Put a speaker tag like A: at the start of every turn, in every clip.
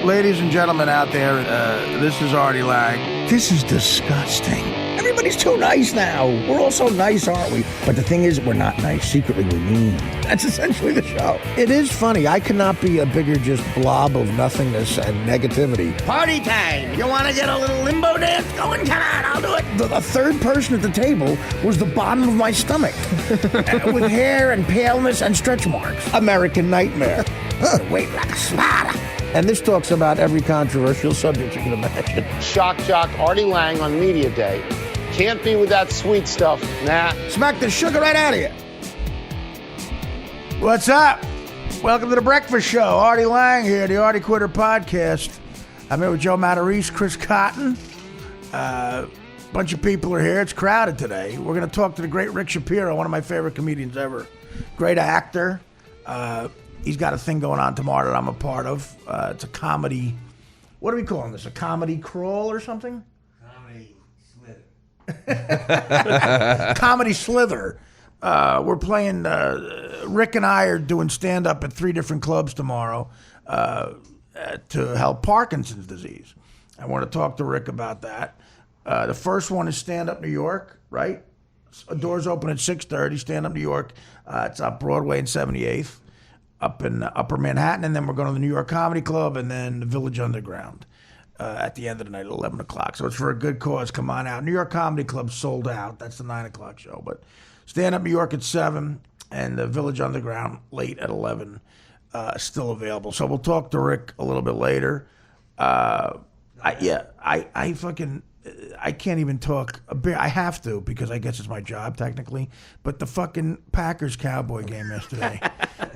A: Ladies and gentlemen out there, this is Artie Lang. This is disgusting. Everybody's too nice now. We're all so nice, aren't we? But the thing is, we're not nice. Secretly, we're mean. That's essentially the show. It is funny. I cannot be a bigger just blob of nothingness and negativity. Party time! You want to get a little limbo dance going? Come on, I'll do it. The third person at the table was the bottom of my stomach. With hair and paleness and stretch marks. American nightmare. Weight like a spider. And this talks about every controversial subject you can imagine.
B: Shock jock Artie Lang on Media Day. Can't be with that sweet stuff. Nah.
A: Smack the sugar right out of you. What's up? Welcome to the Breakfast Show. Artie Lang here, the Artie Quitter Podcast. I'm here with Joe Matarese, Chris Cotton. Bunch of people are here. It's crowded today. We're going to talk to the great Rick Shapiro, one of my favorite comedians ever. Great actor. He's got a thing going on tomorrow that I'm a part of. It's a comedy. What are we calling this? A comedy crawl or something?
C: Comedy slither.
A: Comedy slither. We're playing. Rick and I are doing stand up at 3 different clubs tomorrow to help Parkinson's disease. I want to talk to Rick about that. The first one is Stand Up New York, right? Doors open at 6:30. Stand Up New York. It's up Broadway and 78th. Up in Upper Manhattan, and then we're going to the New York Comedy Club and then the Village Underground at the end of the night at 11 o'clock. So it's for a good cause. Come on out. New York Comedy Club sold out. That's the 9 o'clock show. But Stand Up New York at 7 and the Village Underground late at 11 still available. So we'll talk to Rick a little bit later. I can't even talk. I have to because I guess it's my job technically. But the fucking Packers-Cowboy game yesterday,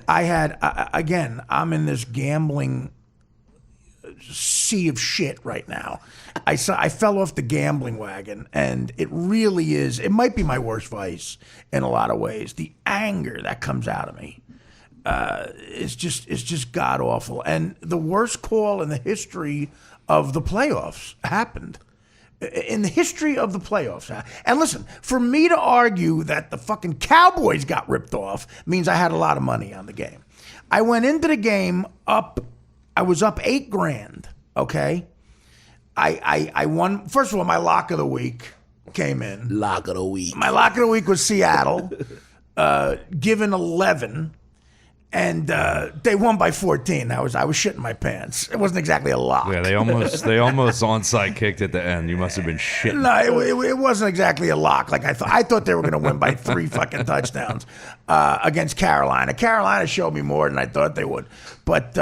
A: I had, again, I'm in this gambling sea of shit right now. I fell off the gambling wagon, and it really is, it might be my worst vice in a lot of ways. The anger that comes out of me is just god-awful. And the worst call in the history of the playoffs happened. In the history of the playoffs. And listen, for me to argue that the fucking Cowboys got ripped off means I had a lot of money on the game. I went into the game I was up $8,000, okay? I won, first of all, my lock of the week came in.
C: Lock of the week.
A: My lock of the week was Seattle, given 11. And they won by 14. I was shitting my pants. It wasn't exactly a lock.
D: Yeah, they almost onside kicked at the end. You must have been shitting.
A: No, it wasn't exactly a lock like I thought. I thought they were going to win by 3 fucking touchdowns against Carolina. Carolina showed me more than I thought they would. But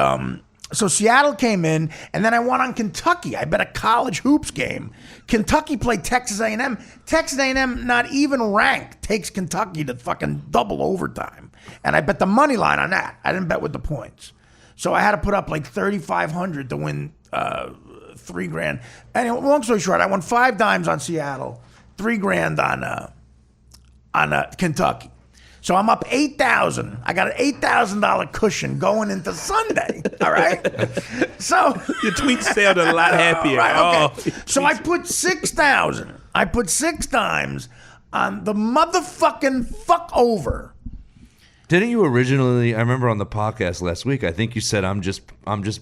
A: so Seattle came in, and then I won on Kentucky. I bet a college hoops game. Kentucky played Texas A&M. Texas A&M, not even ranked, takes Kentucky to fucking double overtime. And I bet the money line on that. I didn't bet with the points. So I had to put up like $3,500 to win $3,000. Anyway, long story short, I won 5 dimes on Seattle, $3,000 on Kentucky. So I'm up $8,000. I got an $8,000 cushion going into Sunday. All right. So
C: Your tweets sounded a lot happier.
A: Right, okay. So I put $6,000. I put 6 dimes on the motherfucking fuck over.
D: Didn't you originally? I remember on the podcast last week. I think you said I'm just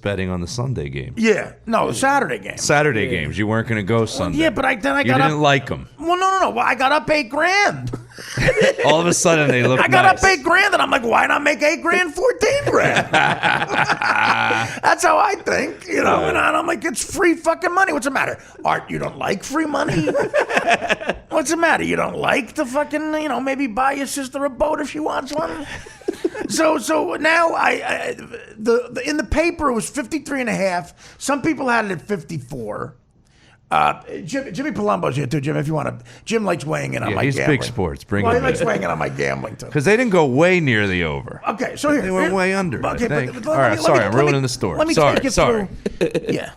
D: betting on the Sunday game.
A: Yeah, no, Saturday game.
D: Saturday games. You weren't going to go Sunday.
A: Yeah, but then I
D: you
A: got up.
D: didn't like them.
A: Well, no. Well, I got up $8,000.
D: All of a sudden they look.
A: I got
D: nice.
A: up $8,000, and I'm like, why not make $8,000 $14,000? That's how I think, you know. And I'm like, it's free fucking money. What's the matter? Art, you don't like free money? What's the matter? You don't like to fucking, maybe buy your sister a boat if she wants one? So now in the paper it was 53.5. Some people had it at 54. Jimmy Palumbo's here too, Jim. If you want to, Jim likes weighing in on my
D: he's
A: gambling.
D: big sports. Bring
A: well,
D: him
A: he likes
D: in.
A: weighing in on my gambling too.
D: Because they didn't go way near the over.
A: Okay, so here
D: They went way under.
A: Okay,
D: I think.
A: but
D: All right, sorry, I'm ruining the story.
A: Let me
D: Sorry,
A: take you
D: sorry.
A: through. Yeah,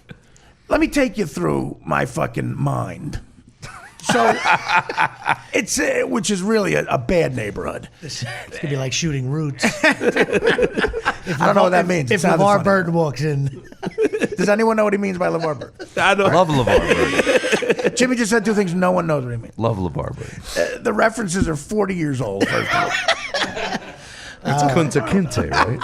A: let me take you through my fucking mind. So it's which is really a bad neighborhood.
E: It's gonna be like shooting roots.
A: I don't know what that means.
E: If LeVar Burton walks in,
A: does anyone know what he means by LeVar Burton?
C: I know.
D: Love LeVar Burton.
A: Jimmy just said 2 things no one knows what he means.
D: Love LeVar Burton.
A: The references are 40 years old. First of all.
D: It's Kunta Kinte, right?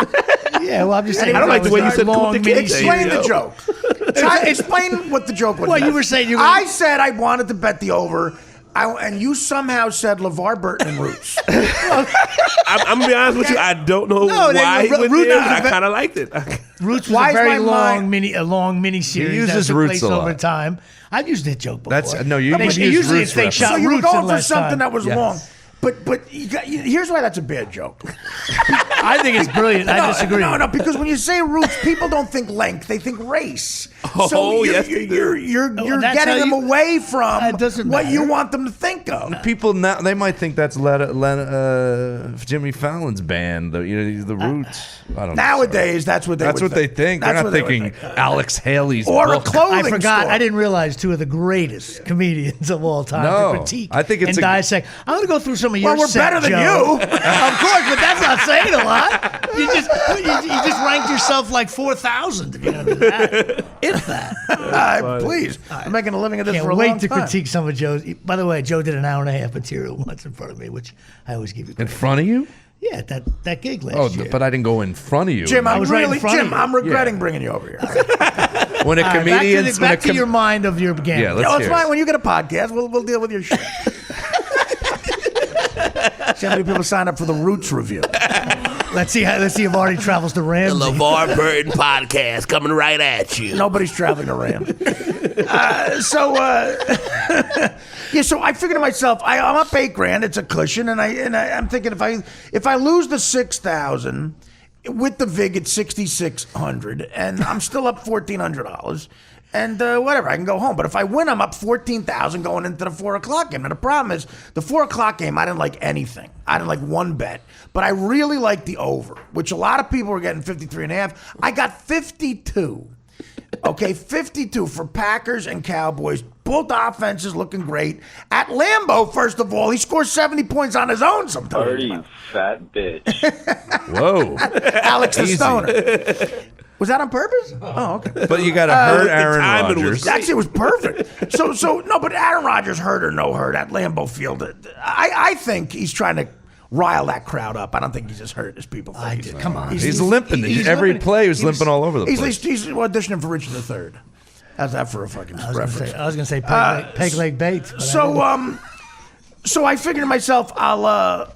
E: Yeah, well, I'm just saying.
C: I don't like the way you said
E: long
C: put the
E: mini
C: kids in.
A: Explain
C: Yo.
A: the joke. Explain what the joke was.
E: Well, you were saying you were-
A: I said I wanted to bet the over. And you somehow said LeVar Burton and Roots.
C: I'm gonna be honest with you. I don't know
E: No, they-
C: why he went
E: Roots
C: there.
E: is
C: but I
E: a ve-
C: kind of liked it.
E: Roots was
A: Why
E: a
A: is
E: very
A: my
E: long mini series.
D: He uses
E: that took
D: Roots
E: place
D: a lot.
E: over time. I've used that joke before.
D: That's no, you
E: They-
D: use
E: usually
D: Roots
E: it's they
D: reference.
E: shot
A: So you were
E: Roots in
A: going for
E: less
A: something
E: time.
A: that was
D: Yes.
A: long. But here's why that's a bad joke.
E: I think it's brilliant. I disagree.
A: No, because when you say roots, people don't think length; they think race.
C: Oh,
A: so
C: yes, they do.
A: you're
E: that's
A: getting
E: how
A: them
E: you-
A: away from
E: It doesn't
A: what you
E: matter.
A: want them to think of.
D: People now they might think that's Jimmy Fallon's band, the Roots. I don't know.
A: Nowadays, that's what they
D: That's
A: would
D: what they think. They're
A: That's
D: not
A: what they would
D: thinking
A: think.
D: Alex Haley's
A: Or a
D: book.
A: clothing
E: I forgot.
A: store.
E: I didn't realize two of the greatest comedians of all time
D: No,
E: to critique
D: I think it's
E: and
D: a-
E: dissect. I'm going to go through some of your
A: Well, we're
E: set,
A: better than
E: Joe.
A: you.
E: Of course, but that's not saying a lot. You just ranked yourself like 4,000 if you're going to do that. If that.
A: Please, I'm making a living at this
E: Can't
A: for a
E: wait
A: long
E: to
A: time.
E: critique some of Joe's. By the way, Joe did an hour and a half material once in front of me, which I always give you
D: In
E: credit.
D: front of you?
E: Yeah, that gig last year.
D: But I didn't go in front of you.
A: Jim,
E: I was right in front of you.
A: I'm regretting
D: Yeah.
A: bringing you over here.
D: when a
E: All right,
D: comedian's
E: back to your mind of your gambling.
D: Yeah, let's
A: No, it's
D: hear it.
A: fine. When you get a podcast, we'll deal with your shit. See how many people sign up for the Roots review.
E: Let's see if Artie travels to Ramsey.
C: LeVar Burton podcast coming right at you.
A: Nobody's traveling around. So I figured to myself, I'm up $8,000. It's a cushion, and I'm thinking if I lose the 6,000 with the vig at 6,600, and I'm still up $1,400. And whatever, I can go home. But if I win, I'm up 14,000 going into the 4 o'clock game. And the problem is, the 4 o'clock game, I didn't like anything. I didn't like one bet. But I really liked the over, which a lot of people were getting 53.5. I got 52. Okay, 52 for Packers and Cowboys. Both offenses looking great. At Lambeau, first of all, he scores 70 points on his own sometimes.
F: Artie, you fat bitch.
D: Whoa.
A: Alex the
D: Easy.
A: Stoner. Was that on purpose? Oh, okay.
D: But you got to hurt
C: the
D: Aaron
C: timing was
D: Rodgers.
C: great.
A: Actually, it was perfect. So no, but Aaron Rodgers, hurt or no hurt at Lambeau Field, I think he's trying to rile that crowd up. I don't think he's as hurt as people think.
E: I
A: He's-
E: did. Come on.
D: He's limping.
A: he's
D: Every
A: limping.
D: play he was limping all over the place.
A: He's auditioning for Richard III. How's that for a fucking reference?
E: I was going to say peg leg Bates. but I didn't.
A: So I figured to myself, I'll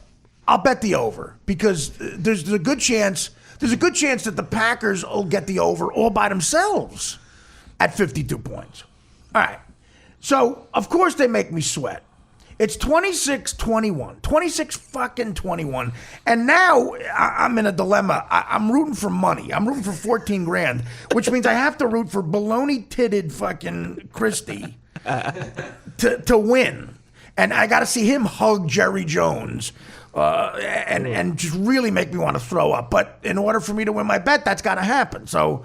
A: bet the over because there's a good chance that the Packers will get the over all by themselves at 52 points. All right. So of course they make me sweat. It's 26-21, 26-21, and now I'm in a dilemma. I'm rooting for money. I'm rooting for $14,000, which means I have to root for baloney-titted fucking Christie to win, and I got to see him hug Jerry Jones. And just really make me want to throw up. But in order for me to win my bet, that's got to happen. So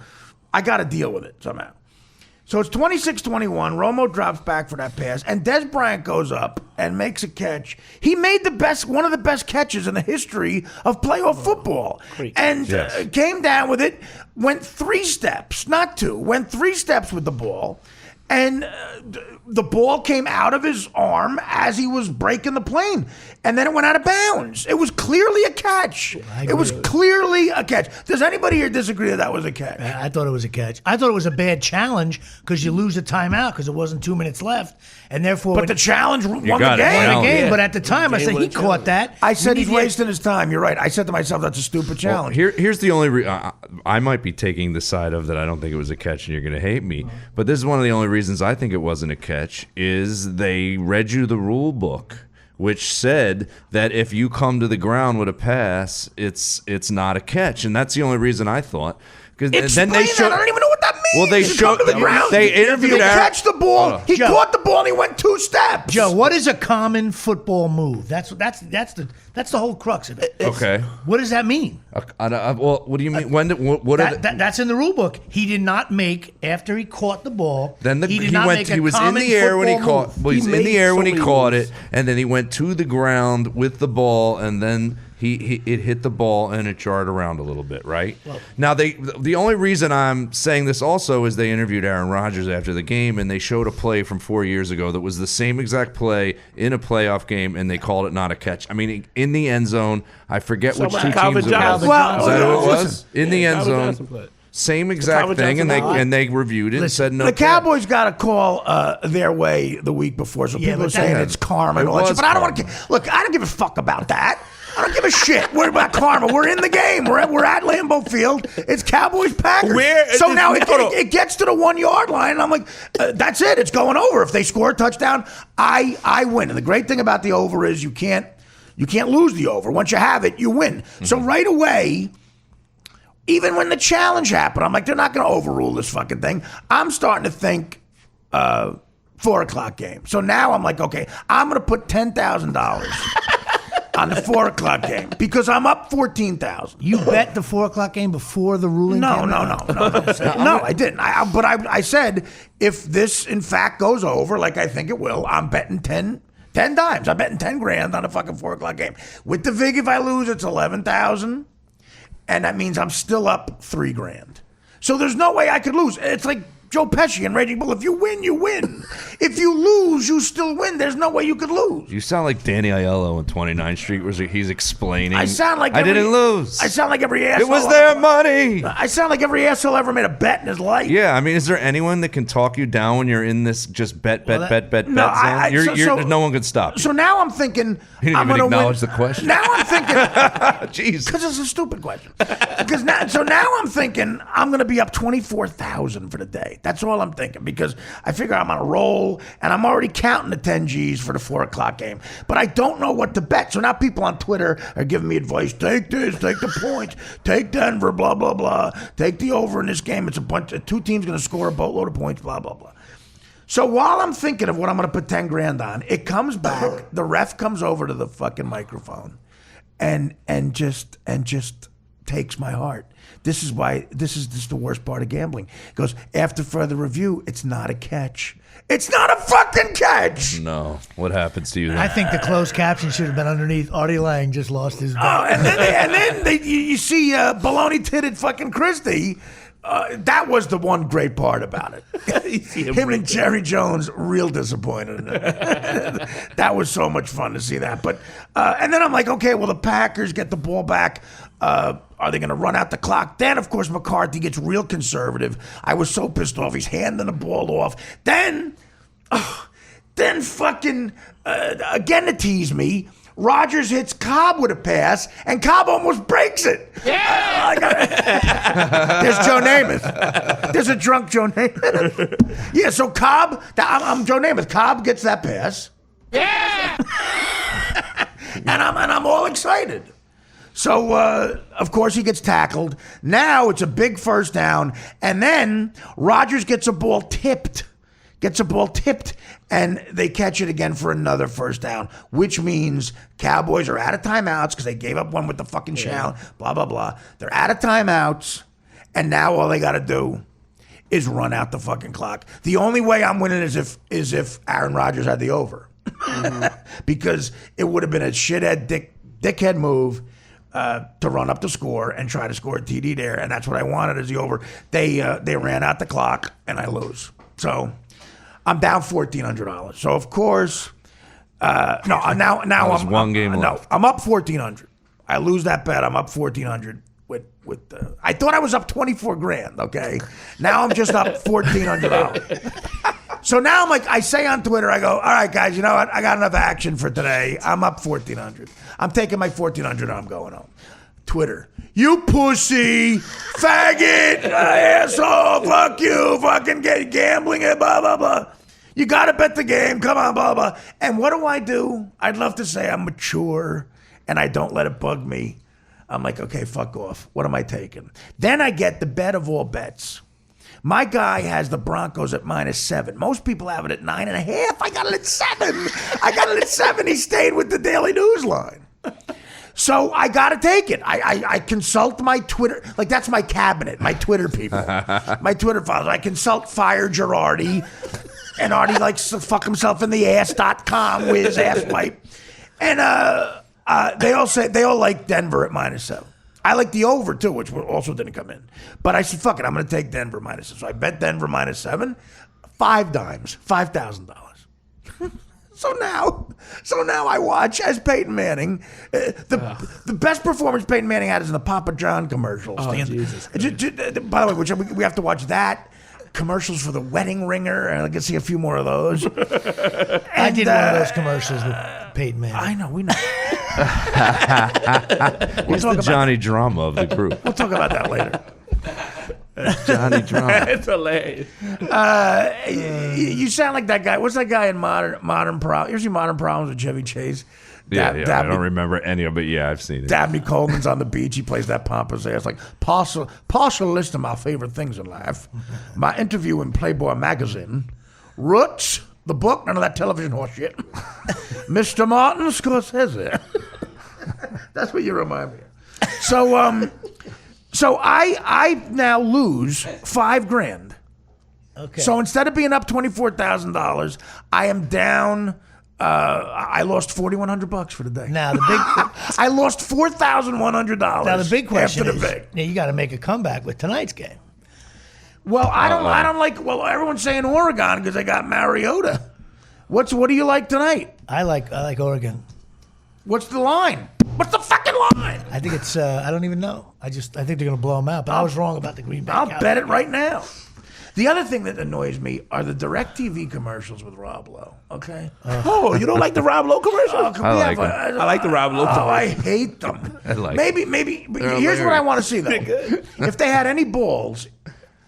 A: I got to deal with it somehow. So it's 26-21. Romo drops back for that pass, and Des Bryant goes up and makes a catch. He made one of the best catches in the history of playoff football, and came down with it. Went 3 steps, not 2. Went 3 steps with the ball, and the ball came out of his arm as he was breaking the plane, and then it went out of bounds. It was clearly a catch. It was clearly a catch. Does anybody here disagree that was a catch?
E: I thought it was a catch. I thought it was a bad challenge because you lose a timeout because it wasn't 2 minutes left, and therefore.
A: But the challenge won the
D: got it.
A: game.
E: won the
D: Challenge.
E: game.
C: Yeah.
E: But at the time, I said he caught that.
A: I said
E: We
A: he's
E: need-
A: wasting his time. You're right. I said to myself, that's a stupid challenge.
D: Here's the only I might be taking the side of that I don't think it was a catch and you're going to hate me. But this is one of the only reasons I think it wasn't a catch is they read you the rule book, which said that if you come to the ground with a pass, it's not a catch. And that's the only reason I thought. Because
A: Explain
D: then they
A: that.
D: showed.
A: I don't even know what that means.
D: Well, they
A: You come
D: showed.
A: to the ground,
D: They interviewed
A: you
D: Aaron.
A: catch the ball. He
E: Joe.
A: caught the ball and he went 2 steps.
E: Joe, what is a common football move? That's the whole crux of it.
D: Okay.
E: What does that mean?
D: Well, what do you mean? When? What?
E: That's in the rule book. He did not make after he caught the ball.
D: Then
E: he did not make a
D: He was in
E: common
D: the air when he
E: football
D: caught.
E: move.
D: Well, he's
C: He
D: in the
C: made
D: air
C: so
D: when he
C: many
D: caught
C: moves.
D: it, and then he went to the ground with the ball, and then It hit the ball and it jarred around a little bit, right? Now the only reason I'm saying this also is they interviewed Aaron Rodgers after the game and they showed a play from 4 years ago that was the same exact play in a playoff game and they called it not a catch. I mean, in the end zone, I forget which two teams it was.
A: Well,
D: Is that who it was?
A: listen,
D: In the end
C: Calvin
D: zone.
C: Johnson play.
D: Same exact
C: Calvin
D: thing, and
C: Johnson
D: they reviewed it and said no.
A: the
D: catch.
A: Cowboys got a call their way the week before, so people
E: but
A: are saying
E: that-
A: it's karma and
D: It
A: all that shit.
D: was
A: But I don't want to.
D: karma.
A: Look, I don't give a fuck about that. I don't give a shit. We're about karma. We're in the game. We're at Lambeau Field. It's Cowboys Packers.
C: So
A: now
C: hold on.
A: it gets to the 1 yard line, and I'm like, that's it. It's going over. If they score a touchdown, I win. And the great thing about the over is you can't lose the over. Once you have it, you win. So right away. Even when the challenge happened, I'm like, they're not going to overrule this fucking thing. I'm starting to think 4 o'clock game. So now I'm like, okay, I'm going to put $10,000 on the 4 o'clock game because I'm up 14,000.
E: You bet the 4 o'clock game before the ruling
A: No,
E: came
A: no,
E: out?
A: no, I didn't. But I said if this in fact goes over, like I think it will, I'm betting 10 dimes. I'm betting 10 grand on a fucking 4 o'clock game. With the vig, if I lose, it's 11,000. And that means I'm still up 3 grand. So there's no way I could lose. It's like Joe Pesci and Raging Bull. If you win, you win. If you lose, you still win. There's no way you could lose.
D: You sound like Danny Aiello on 29th Street, where he's explaining.
A: I sound like
D: I didn't lose.
A: I sound like every asshole.
D: It was their money.
A: I sound like every asshole ever made a bet in his life.
D: Yeah, I mean, is there anyone that can talk you down when you're in this just bet
A: No,
D: zone? No one can stop you.
A: So now I'm thinking.
D: He didn't
A: I'm
D: even
A: gonna
D: acknowledge
A: win.
D: the question.
A: Now I'm thinking.
D: Jeez.
A: Because it's a stupid question. So now I'm thinking I'm going to be up 24,000 for the day. That's all I'm thinking because I figure I'm on a roll and I'm already counting the 10 G's for the 4 o'clock game. But I don't know what to bet. So now people on Twitter are giving me advice. Take this, take the points, take Denver, blah, blah, blah. Take the over in this game. It's a bunch of 2 teams going to score a boatload of points, blah, blah, blah. So while I'm thinking of what I'm going to put 10 grand on, it comes back. The ref comes over to the fucking microphone and just takes my heart. This is just the worst part of gambling. It goes, after further review, it's not a catch. It's not a fucking catch.
D: No. What happens to you then?
E: I think the closed caption should have been underneath. Artie Lang just lost his bet.
A: Oh, and then you see baloney-titted fucking Christie. That was the one great part about it. Him and Jerry Jones, real disappointed in it. That was so much fun to see that. But and then I'm like, okay, well, the Packers get the ball back. Are they going to run out the clock? Then, of course, McCarthy gets real conservative. I was so pissed off. He's handing the ball off. Then fucking, again to tease me, Rodgers hits Cobb with a pass, and Cobb almost breaks it. Yeah! There's Joe Namath. There's a drunk Joe Namath. Yeah, so Cobb, I'm Joe Namath. Cobb gets that pass. Yeah! and I'm all excited. So, of course, he gets tackled. Now it's a big first down, and then Rodgers gets a ball tipped, and they catch it again for another first down, which means Cowboys are out of timeouts because they gave up one with the fucking challenge, blah, blah, blah. They're out of timeouts, and now all they got to do is run out the fucking clock. The only way I'm winning is if Aaron Rodgers had the over. Because it would have been a shithead, dickhead move to run up the score and try to score a TD there, and that's what I wanted is the over. They ran out the clock, and I lose. So I'm down $1,400. So of course, now I'm
D: one game
A: no,
D: left.
A: I'm up $1,400. I lose that bet. I'm up $1,400 with I thought I was up 24 grand. Okay, now I'm just up $1,400. So now I'm like, I say on Twitter, I go, all right, guys, you know what? I got enough action for today. I'm up $1,400. I'm taking my $1,400 and I'm going home. Twitter, you pussy, faggot, asshole, fuck you, fucking get gambling and blah, blah, blah. You got to bet the game. Come on, blah, blah. And what do? I'd love to say I'm mature and I don't let it bug me. I'm like, okay, fuck off. What am I taking? Then I get the bet of all bets. My guy has the Broncos at -7. Most people have it at 9.5. I got it at 7. He stayed with the Daily News line. So I got to take it. I consult my Twitter. Like, that's my cabinet, my Twitter people, my Twitter followers. I consult Fire Girardi. And Artie likes to fuck himself in the ass.com with his ass wipe. And They all like Denver at -7. I like the over too, which also didn't come in. But I said, fuck it, I'm going to take Denver -7. So I bet Denver -7, $5,000. So now I watch as Peyton Manning. The best performance Peyton Manning had is in the Papa John commercials.
C: Oh, Jesus
A: By the way, which we have to watch that. Commercials for the wedding ringer, and I can see a few more of those.
E: I did one of those commercials with Peyton Manning.
A: I know, we know.
D: He's the Johnny Drama of the group.
A: We'll talk about that later.
D: Johnny Drama.
C: It's hilarious.
A: You sound like that guy. What's that guy in Modern Problems? You ever see Modern Problems with Chevy Chase?
D: Yeah, I don't remember any of it. Yeah, I've seen it.
A: Dabney Coleman's on the beach. He plays that pompous ass. Like, partial list of my favorite things in life. My interview in Playboy magazine. Roots, the book, none of that television horse shit. Mr. Martin Scorsese. That's what you remind me of. So I now lose $5,000.
E: Okay.
A: So instead of being up $24,000, I am down. I lost $4,100 for the day.
E: Now the big.
A: I lost $4,100.
E: Now the big question
A: after the
E: is,
A: big.
E: now you got to make a comeback with tonight's game.
A: Well, I don't like. Well, everyone's saying Oregon because they got Mariota. What do you like tonight?
E: I like Oregon.
A: What's the line? What's the fucking line?
E: I think it's. I don't even know. I think they're going to blow them out. But I was wrong about the Green Bay.
A: I'll
E: Cowboys.
A: bet it right now. The other thing that annoys me are the DirecTV commercials with Rob Lowe. Okay.
C: Oh, you don't like the Rob Lowe commercials?
A: Can
D: I
A: we
D: like
A: have
D: them.
C: I like the Rob Lowe
A: Oh, I
C: commercials.
A: hate them.
D: I like
A: maybe. But here's what I want to see though. If they had any balls,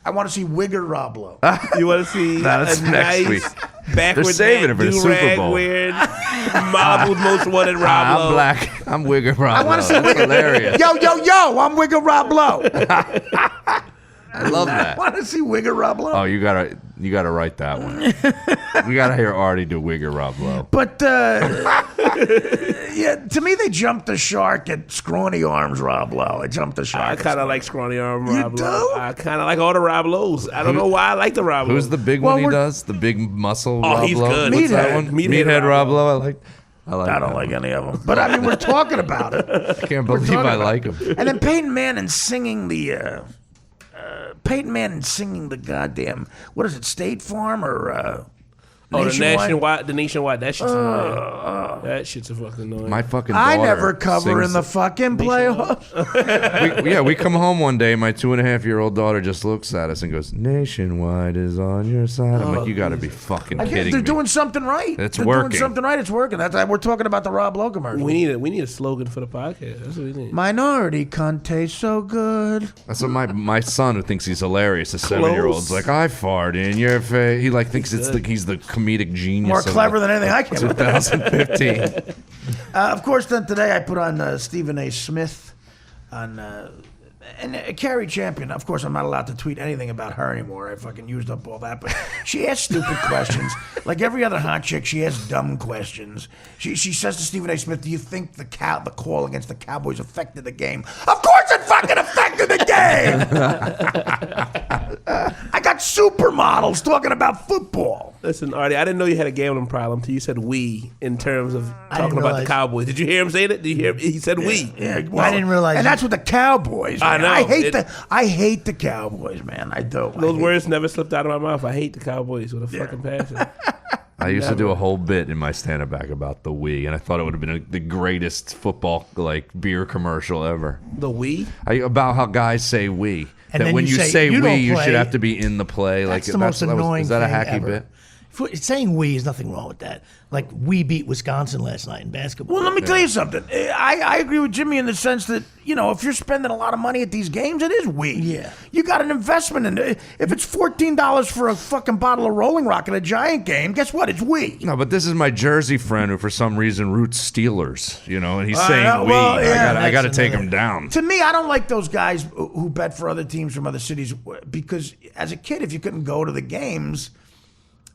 A: I want to see Wigger Rob Lowe.
C: You want to see
D: That's
C: a
D: next
C: nice
D: week.
C: backward
D: They're saving it for the Super Bowl.
C: wearing Marvel's most wanted Rob
D: I'm
C: Lowe.
D: black. I'm Wigger Rob.
A: I want to see
D: That's
A: Wigger.
D: hilarious.
A: Yo, I'm Wigger Rob Lowe.
D: I love
A: I
D: that.
A: want to see Wigger Rob Lowe.
D: Oh, you gotta write that one. We gotta hear Artie do Wigger Rob Lowe.
A: But yeah, to me they jumped the shark at scrawny arms Rob Lowe. I jumped the
C: I
A: shark.
C: kind of like scrawny arm
A: You
C: Rob
A: do?
C: Lowe. I kind of like all the Rob Lowe's. I don't know why I like the Rob Lowe.
D: Who's the big
A: Well,
D: one he
A: we're-
D: does? The big muscle
C: Oh,
D: Rob
C: he's
D: Lowe?
C: good.
D: What's that
A: Meathead.
D: one?
C: Meathead
D: Meathead
C: Rob
D: Rob
C: Lowe.
D: Lowe. I like
A: I don't
D: that
A: like
D: one.
A: any of them. But I mean, we're talking about it.
D: I can't believe I like him.
A: And then Peyton Manning singing the goddamn, what is it, State Farm or
C: the nationwide. That shit's annoying. That shit's a fucking annoying.
D: My fucking
A: I
D: daughter
A: never cover in
D: sings-
A: the fucking playoffs.
D: we come home one day. My 2.5-year-old daughter just looks at us and goes, "Nationwide is on your side." I'm like, "You got to be fucking
A: I guess
D: kidding
A: they're
D: me!"
A: doing something right.
D: It's
A: they're
D: working.
A: doing something right. It's working. That's why we're talking about the Rob Lowe commercial.
C: we need a slogan for the podcast. That's what we need.
A: Minority cunt tastes so good.
D: That's what my son, who thinks he's hilarious, a 7-year-old's like, "I fart in your face." He like thinks he's the comedic genius.
A: More
D: of
A: clever than anything I can.
D: 2015.
A: Of course, then today I put on Stephen A. Smith on and Carrie Champion. Of course, I'm not allowed to tweet anything about her anymore. I fucking used up all that. But she asks stupid questions. Like every other hot chick, she asks dumb questions. She says to Stephen A. Smith, "Do you think the call against the Cowboys affected the game?" Of course, it fucking affected the game. I got supermodels talking about football.
C: Listen, Artie, I didn't know you had a gambling problem until you said "we" in terms of talking about
E: realize-
C: the Cowboys. Did you hear him say that? Did you hear? He said "we."
A: Yeah, well,
E: I didn't realize
A: and
E: you-
A: that's what the Cowboys.
C: I
A: Man.
C: know.
A: I hate the Cowboys, man. I do.
C: Those words never slipped out of my mouth. I hate the Cowboys with a fucking passion.
D: I used to do a whole bit in my stand-up back about the Wii, and I thought it would have been the greatest football beer commercial ever.
C: The "we."
D: About how guys say "we."
E: And
D: that
E: then
D: when
E: you
D: you
E: say,
D: say
E: "You
D: "we,"
E: don't
D: you
E: play."
D: should have to be in the play.
E: That's the most annoying
D: Is that a
E: thing
D: hacky
E: ever.
D: bit?
E: Saying "we" is nothing wrong with that. Like we beat Wisconsin last night in basketball.
A: Well, let me tell you something. I agree with Jimmy in the sense that, if you're spending a lot of money at these games, it is weed.
E: Yeah.
A: You got an investment in it. If it's $14 for a fucking bottle of Rolling Rock at a Giant game, guess what? It's weed.
D: No, but this is my Jersey friend who, for some reason, roots Steelers. And he's saying
A: know.
D: "we."
A: Well, yeah,
D: I got to
E: that's
D: take
E: another-
D: him down.
A: To me, I don't like those guys who bet for other teams from other cities because as a kid, if you couldn't go to the games,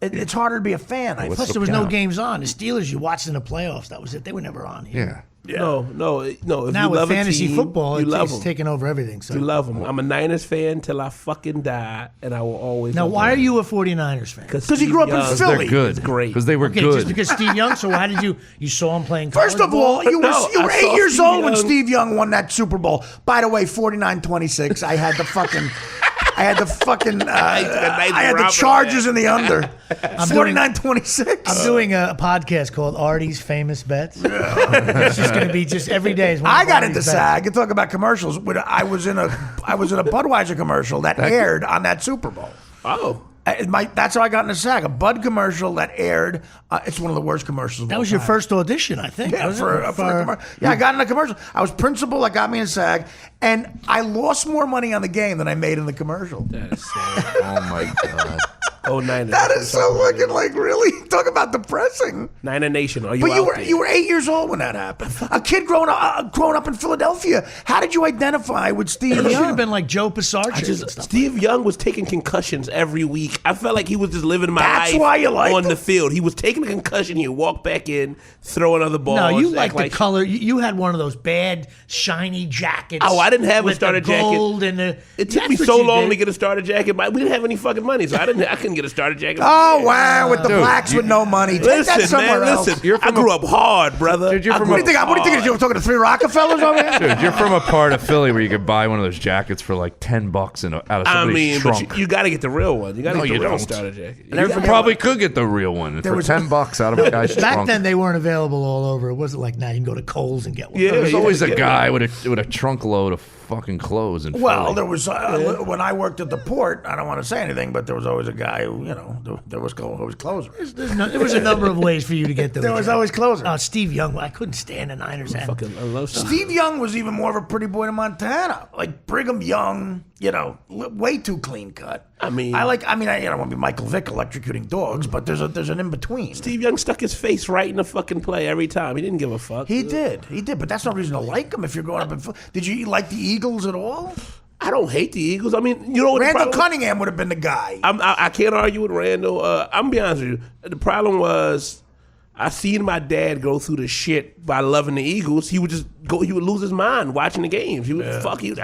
A: it's harder to be a fan.
D: What's
E: Plus,
D: the
E: there was no
D: count?
E: games on. The Steelers, you watched in the playoffs. That was it. They were never on here.
D: Yeah.
C: No. If
E: Now
C: you
E: with
C: love a
E: fantasy
C: team,
E: football,
C: you love
E: it's
C: them.
E: taking over everything. So
C: You love them. I'm a Niners fan till I fucking die, and I will always.
E: now,
C: love
E: why
C: them.
E: are you a 49ers fan?
A: Because he grew up in
C: Young-
A: Philly.
D: They're good.
C: It's great.
D: Because they were
E: Okay,
D: good.
E: just because Steve Young. So how did you saw him playing?
A: First
E: college
A: of all,
E: ball?
A: you were
C: No, I
A: 8
C: saw
A: years
C: Steve
A: old when
C: Young.
A: Steve Young won that Super Bowl. By the way, 49-26. I had the fucking. I had the Chargers in the under. 49-26.
E: I'm doing a podcast called Artie's Famous Bets. It's just going to be just every day. Is one
A: I
E: of
A: got
E: Artie's
A: into
E: bets.
A: SAG. You talk about commercials. I was in a Budweiser commercial that aired on that Super Bowl.
C: Oh,
A: That's how I got into SAG. A Bud commercial that aired. It's one of the worst commercials. Of
E: That
A: all
E: was your
A: time.
E: first audition, I think.
A: Yeah,
E: wasn't it?
A: I got in a commercial. I was principal. That got me in SAG, and I lost more money on the game than I made in the commercial.
C: that is sad.
D: Oh my god.
C: Oh, Niners.
A: That is so fucking really talk about depressing.
C: Niner Nation. Are you
A: But
C: out there?
A: you were 8 years old when that happened. A kid growing up in Philadelphia. How did you identify with Steve
E: You should
A: Young?
E: have been like Joe Pisarcik. and stuff.
C: Steve Young was taking concussions every week. I felt like he was just living my
A: That's
C: life
A: why you liked
C: on
A: him?
C: the field. He was taking a concussion. He'd walk back in, throw another ball.
E: No, you
C: act
E: like the color. You had one of those bad, shiny jackets.
C: Oh, I didn't have a
E: with
C: starter
E: the
C: jacket.
E: gold and the.
C: It took
E: That's
C: me
E: what
C: so
E: you
C: long
E: did.
C: to get a starter jacket, but we didn't have any fucking money, so I couldn't get a starter jacket.
A: Oh wow, with the
D: Dude,
A: blacks with no money. Take that
C: Listen,
A: somewhere
C: man,
A: else.
C: listen. I grew up hard, brother.
D: Dude, you're
C: I
D: from
C: grew
D: a-
A: What do you think? What do you think? You're talking to three Rockefellers over here?
D: Dude, you're from a part of Philly where you could buy one of those jackets for like $10 out of
C: I
D: somebody's
C: mean,
D: trunk.
C: but you got to get the real one. You got to
D: No,
C: get the
D: you
C: real
D: don't.
C: starter jacket.
D: You probably could get the real one for $10 out of a guy's
E: Back
D: trunk.
E: then, they weren't available all over. It wasn't like now you can go to Kohl's and get one.
C: Yeah.
D: There's always a guy with a trunk load of fucking clothes. In
A: Well,
D: Philly.
A: there was when I worked at the port. I don't want to say anything, but there was always a guy who, there was always closers.
E: There was a number of ways for you to get those.
A: There was always closers.
E: Steve Young. I couldn't stand the Niners. And
C: Fucking, I love Steve.
A: Steve Young was even more of a pretty boy in Montana. Like Brigham Young, way too clean cut. I don't want to be Michael Vick electrocuting dogs, but there's an in between.
C: Steve Young stuck his face right in the fucking play every time. He didn't give a fuck.
A: He did, but that's no reason to like him if you're growing up in. Did you like the Eagles at all?
C: I don't hate the Eagles. I mean, you know what? the
A: Randall
C: problem-
A: Cunningham would have been the guy.
C: I can't argue with Randall. I'm gonna be honest with you. The problem was I seen my dad go through the shit by loving the Eagles. He would just go. He would lose his mind watching the games. He would fuck. He would,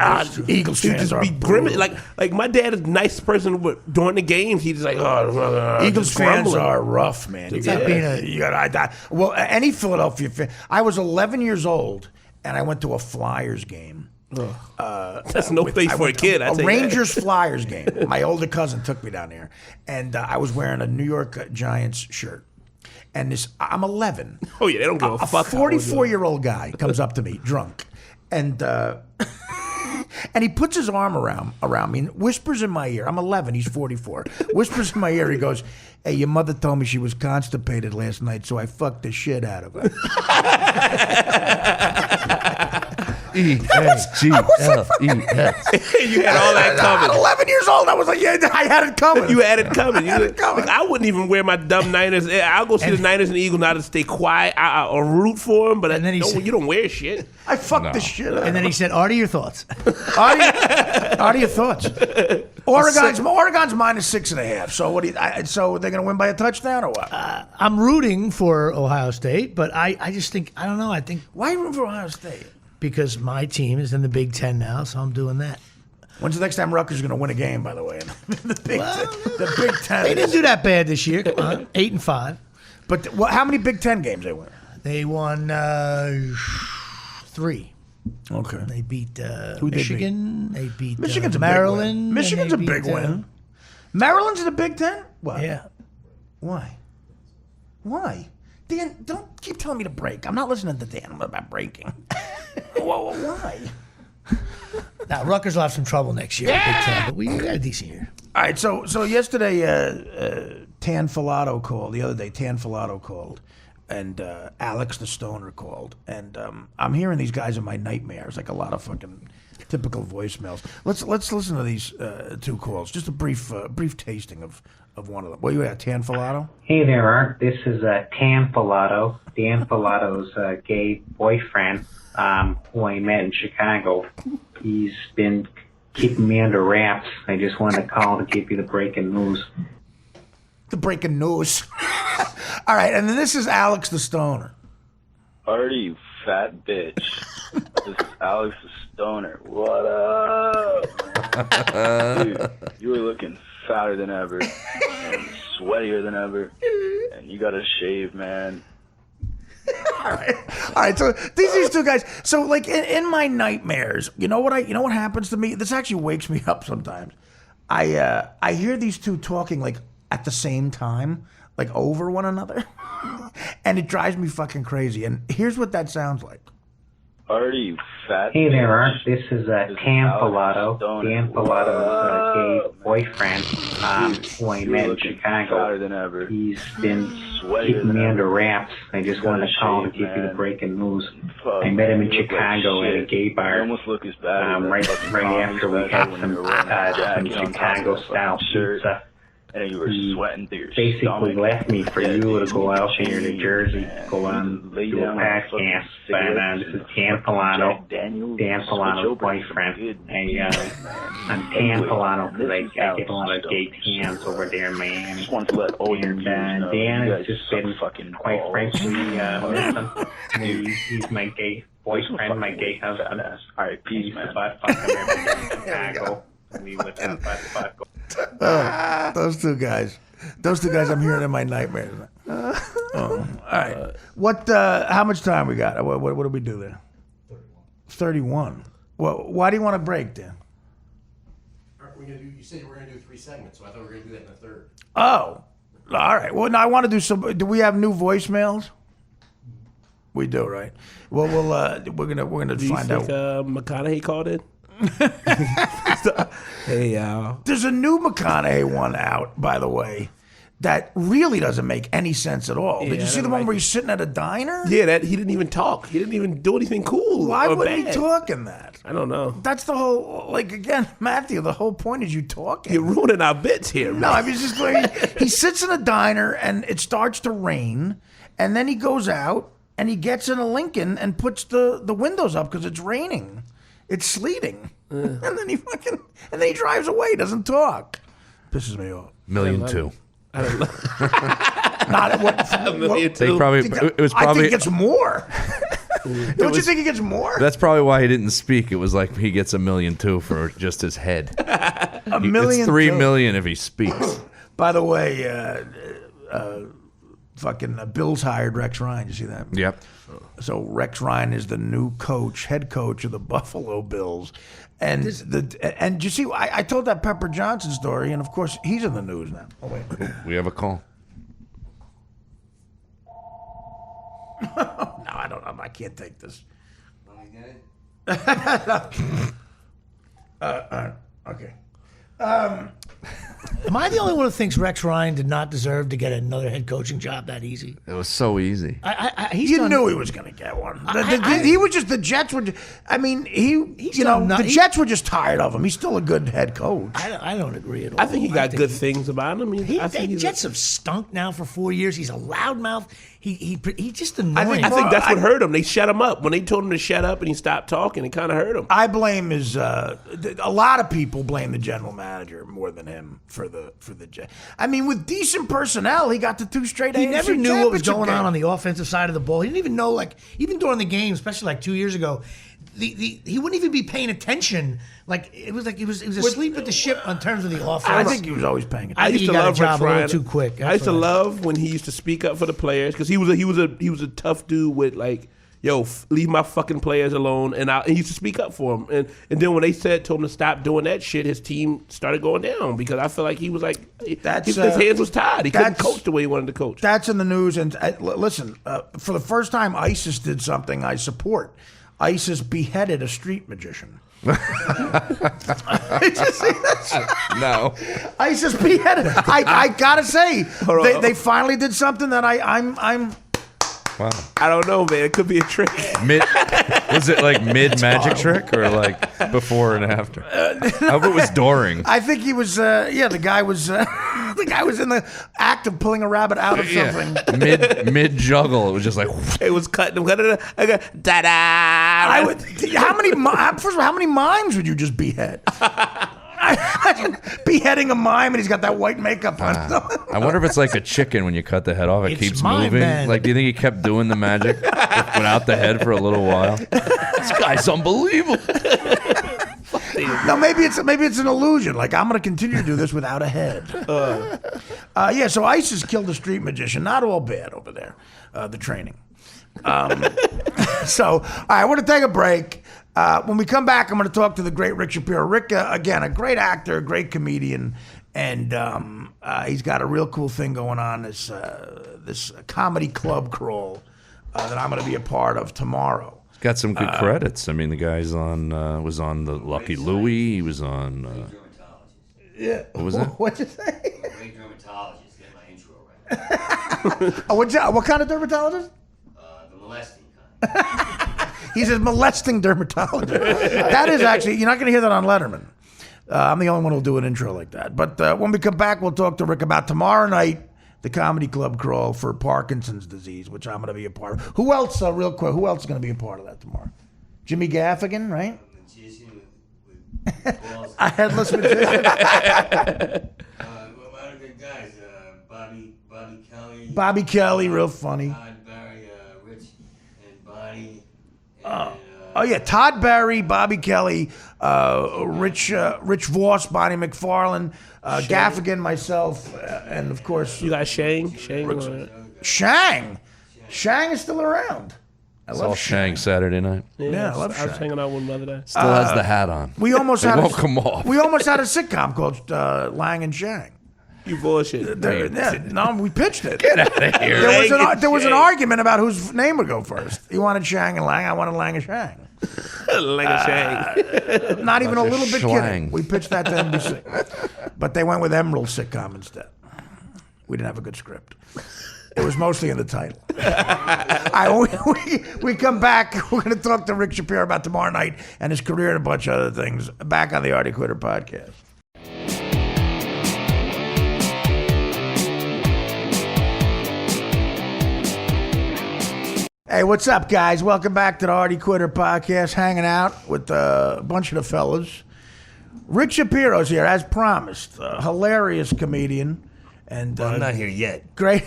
A: Eagles
C: he would
A: fans
C: just
A: are
C: be grimace.
A: brutal.
C: Like my dad is a nice person, but during the games he just like
A: Eagles
C: just
A: fans
C: grumbling.
A: are rough, man. You
E: not being a-
A: well, any Philadelphia fan. I was 11 years old, and I went to a Flyers game.
C: That's no place
A: I
C: for a
A: went to
C: kid. I
A: A
C: tell you that.
A: Rangers Flyers game. My older cousin took me down there, and I was wearing a New York Giants shirt. And I'm 11.
C: Oh yeah, they don't give a
A: A
C: fuck. how old you are.
A: 44-year-old guy comes up to me, drunk, and and he puts his arm around me and whispers in my ear. I'm 11. He's 44. Whispers in my ear. He goes, "Hey, your mother told me she was constipated last night, so I fucked the shit out of her."
D: E-S-G-L-E-S.
C: You had all that
A: At
C: coming.
A: 11 years old, I was like, "Yeah, I had it coming."
C: You had it coming.
A: I had it coming.
C: Like, I wouldn't even wear my dumb Niners. I'll go see the Niners and the Eagles now to stay quiet. I'll root for them, but
E: And then he said-
C: you don't wear shit.
A: I fucked the shit out of
E: And then he said, "Artie, your thoughts?"
A: Artie, your thoughts? Oregon's -6.5. So what? So they're gonna win by a touchdown or what?
E: I'm rooting for Ohio State, but I just think I don't know. I think
A: Why root for Ohio State?
E: because my team is in the Big Ten now, so I'm doing that.
A: When's the next time Rutgers is going to win a game, by the way? the Big Ten.
E: They didn't do that bad this year. Come on, 8-5.
A: But how many Big Ten games they win?
E: They won 3.
A: Okay.
E: They beat
A: Who they
E: Michigan. They beat
A: Michigan's a
E: Maryland.
A: big win.
E: and
A: Michigan's
E: they
A: a big
E: beat,
A: win. Maryland's in the Big Ten? What?
E: Yeah.
A: Why? Why? Dan, don't keep telling me to break. I'm not listening to Dan about breaking. Why?
E: Now Rutgers will have some trouble next year. Big Ten, but we got a decent year.
A: All right, so yesterday, Tan Filato called. The other day, Tan Filato called, and Alex the Stoner called, and I'm hearing these guys in my nightmares, like a lot of fucking typical voicemails. Let's listen to these two calls. Just a brief tasting of one of them. What you got, Tan Filato?
G: Hey there, Art. This is Tan Filato, Dan Filato's gay boyfriend, who I met in Chicago. He's been keeping me under wraps. I just wanted to call to give you the breaking news.
A: The breaking news. All right, and then this is Alex the Stoner.
F: Artie, you fat bitch. This is Alex the Stoner. What up? Dude, you were looking fatter than ever and sweatier than ever, and you got to shave, man.
A: All right. So these two guys. So like in my nightmares, you know what happens to me? This actually wakes me up sometimes. I hear these two talking like at the same time, like over one another, and it drives me fucking crazy. And here's what that sounds like.
F: Artie, you fat
G: Hey there,
F: bitch.
G: Art. This is Cam Pilato. Dan Pilato's gay boyfriend, who I met in Chicago.
F: Than ever.
G: He's been
F: Sweatier
G: keeping
F: than
G: me
F: ever.
G: under wraps. I just wanted to call to
F: shave,
G: give you the
F: man.
G: breaking news.
F: Fuck,
G: I met him in
F: you look like
G: Chicago at a
F: shit.
G: gay
F: You
G: bar.
F: almost look as bad as that
G: Right
F: fucking
G: after we
F: comedy
G: had
F: special when
G: some
F: you were wearing that jacket on top of
G: Chicago
F: that
G: style
F: fucking shirt,
G: pizza.
F: and you were
G: He
F: sweating through your
G: basically
F: stomach.
G: left me for
F: Yeah,
G: you
F: dude,
G: to go out
F: you
G: here to
F: cheated,
G: Jersey,
F: man.
G: go
F: You
G: on,
F: just lay
G: do a
F: down on a fucking
G: podcast. But
F: cigarette
G: this is
F: and
G: Dan
F: fucking
G: Pilano.
F: Jack Daniels
G: Dan
F: and switch
G: Pilano's
F: over to
G: boyfriend.
F: some good
G: And
F: beer, man.
G: I'm Dan
F: Anyway,
G: Pilano because
F: this is
G: I get a lot
F: Alex
G: of gay
F: Stone.
G: cans over there in Miami.
F: Just wanted to let all your
G: And
F: viewers know
G: Dan
F: you
G: has
F: guys
G: just
F: suck
G: been,
F: fucking
G: quite
F: balls.
G: frankly, listen, he's my gay boyfriend, my gay husband.
F: All right,
G: I
F: peace,
G: used to
F: man.
G: butt fuck him every day in Chicago. We would have butt fuck.
A: Those two guys. I'm hearing in my nightmares. All right. What? How much time we got? What do we do there? 31. Well, why do you want to break, Dan?
H: You said you were going to do 3 segments, so I thought we were going to do that in a third.
A: Oh, all right. Well, now I want to do some. Do we have new voicemails? We do, right? Well, we're gonna
C: Do you
A: find
C: think
A: out.
C: McConaughey called in? Hey, y'all.
A: There's a new McConaughey one out, by the way, that really doesn't make any sense at all. Did
C: Yeah,
A: you
C: I
A: see the
C: don't
A: one
C: like
A: where
C: it.
A: he's sitting at a diner?
C: Yeah, that he didn't even talk. He didn't even do anything cool.
A: Why
C: or
A: would
C: bad.
A: he talk in that?
C: I don't know.
A: That's the whole, like, again, Matthew, the whole point is you talking.
C: You're ruining our bits here,
A: No,
C: man.
A: I mean, it's just like he sits in a diner and it starts to rain, and then he goes out and he gets in a Lincoln and puts the windows up because it's raining. It's sleeting. And then he drives away, doesn't talk. Pisses me off.
D: $1,200,000.
C: I don't know.
A: Not what,
D: They probably it was
A: I
D: probably
A: think it's more. Don't you think he gets more?
D: that's probably why he didn't speak. It was like he gets $1,200,000 for just his head.
A: $1 million.
D: It's $3 million if he speaks.
A: By the way, Bill's hired Rex Ryan. You see that?
D: Yep.
A: So Rex Ryan is the new head coach of the Buffalo Bills, and and you see, I told that Pepper Johnson story, and of course he's in the news now. Oh wait,
D: We have a call.
A: no, I don't. I can't take this. Okay.
E: Am I the only one who thinks Rex Ryan did not deserve to get another head coaching job that easy?
D: It was so easy.
E: He's
A: You
E: done,
A: knew he was going to get one.
E: I-
A: He was just the Jets were. I mean, the Jets were just tired of him. He's still a good head coach.
E: I don't agree at all.
C: I think he got good things about him. I think
E: The
C: he's
E: Jets have stunk now for 4 years. He's a loudmouth. He's just annoying.
C: I think that's what hurt him. They shut him up when they told him to shut up, and he stopped talking. It kind of hurt him.
A: I blame his. A lot of people blame the general manager more than him for the Jets. I mean, with decent personnel, he got the 2 straight.
E: He
A: AFC
E: never knew what was
A: championship
E: going
A: games.
E: on the offensive side of the ball. He didn't even know, like, even during the game, especially like 2 years ago, he wouldn't even be paying attention. Like he was asleep at the ship in terms of the offense.
A: I think he was always paying
E: I
A: attention.
E: think he got a job a little too quick.
C: I used to
E: That's what
C: love when he used to speak up for the players because he was a tough dude with like, yo, leave my fucking players alone, and he used to speak up for them. And then when they told him to stop doing that shit, his team started going down because I feel like he was like his hands was tied. He couldn't coach the way he wanted to coach.
A: That's in the news. And listen, for the first time, ISIS did something I support. ISIS beheaded a street magician. Did you see that?
D: No.
A: ISIS beheaded. I gotta say, they finally did something that I'm.
D: Wow.
C: I don't know, man. It could be a trick.
D: Was it like mid magic trick or like before and after? I hope it was during.
A: I think he was. The guy was. The guy was in the act of pulling a rabbit out of something.
D: Mid juggle. It was just like.
C: It was cutting. Da-da.
A: How many mimes would you just behead? beheading a mime and he's got that white makeup on.
D: I wonder if it's like a chicken when you cut the head off, it
E: It's
D: keeps
E: mine,
D: moving.
E: man.
D: Like, do you think he kept doing the magic without the head for a little while? This guy's unbelievable.
A: No, maybe it's an illusion. Like, I'm going to continue to do this without a head. Yeah, so ISIS killed a street magician. Not all bad over there, the training. So, all right, I want to take a break. When we come back, I'm going to talk to the great Rick Shapiro. Rick, again, a great actor, a great comedian, and he's got a real cool thing going on, this comedy club crawl that I'm going to be a part of tomorrow.
D: Got some good credits. I mean, the guy's was on the Lucky Louie. He was on.
A: Yeah.
D: What was that?
A: What'd you say?
H: Great dermatologist, get my intro right.
A: What kind of dermatologist?
H: The molesting kind.
A: He's a molesting dermatologist. That is actually, you're not going to hear that on Letterman. I'm the only one who'll do an intro like that. But when we come back, we'll talk to Rick about tomorrow night, the comedy club crawl for Parkinson's disease, which I'm going to be a part of. Who else, real quick, who else is going to be a part of that tomorrow? Jimmy Gaffigan, right?
H: Magician with balls.
A: A headless magician.
H: What are the guys? Bobby Kelly.
A: Bobby Kelly, real funny.
H: Todd Barry, Rich and Bonnie.
A: Oh yeah, Todd Barry, Bobby Kelly, Rich Voss, Bonnie McFarlane, Gaffigan, myself, and of course
C: You got Shang?
A: Shang. Shang is still around. I
D: It's all
A: love
D: Shang Saturday night.
A: Yeah, I love
C: I was
A: Shang.
C: hanging out with him the other day.
D: Still has the hat on.
A: We almost
D: It
A: had
D: won't come off.
A: We almost had a sitcom called Lang and Shang.
C: You bullshit.
A: No, we pitched it.
D: Get out of here.
A: There was an argument about whose name would go first. He wanted Shang and Lang. I wanted Lang and Shang.
C: Like a Shang.
A: Not even a little bit
D: Schlang.
A: kidding. We pitched that to NBC, but they went with Emerald sitcom instead. We didn't have a good script. It was mostly in the title. We come back. We're going to talk to Rick Shapiro about tomorrow night and his career and a bunch of other things. Back on the Artie Quitter podcast. Hey, what's up, guys? Welcome back to the Artie Quitter podcast. Hanging out with a bunch of the fellas. Rick Shapiro's here, as promised. A hilarious comedian. And
I: I'm not here yet.
A: great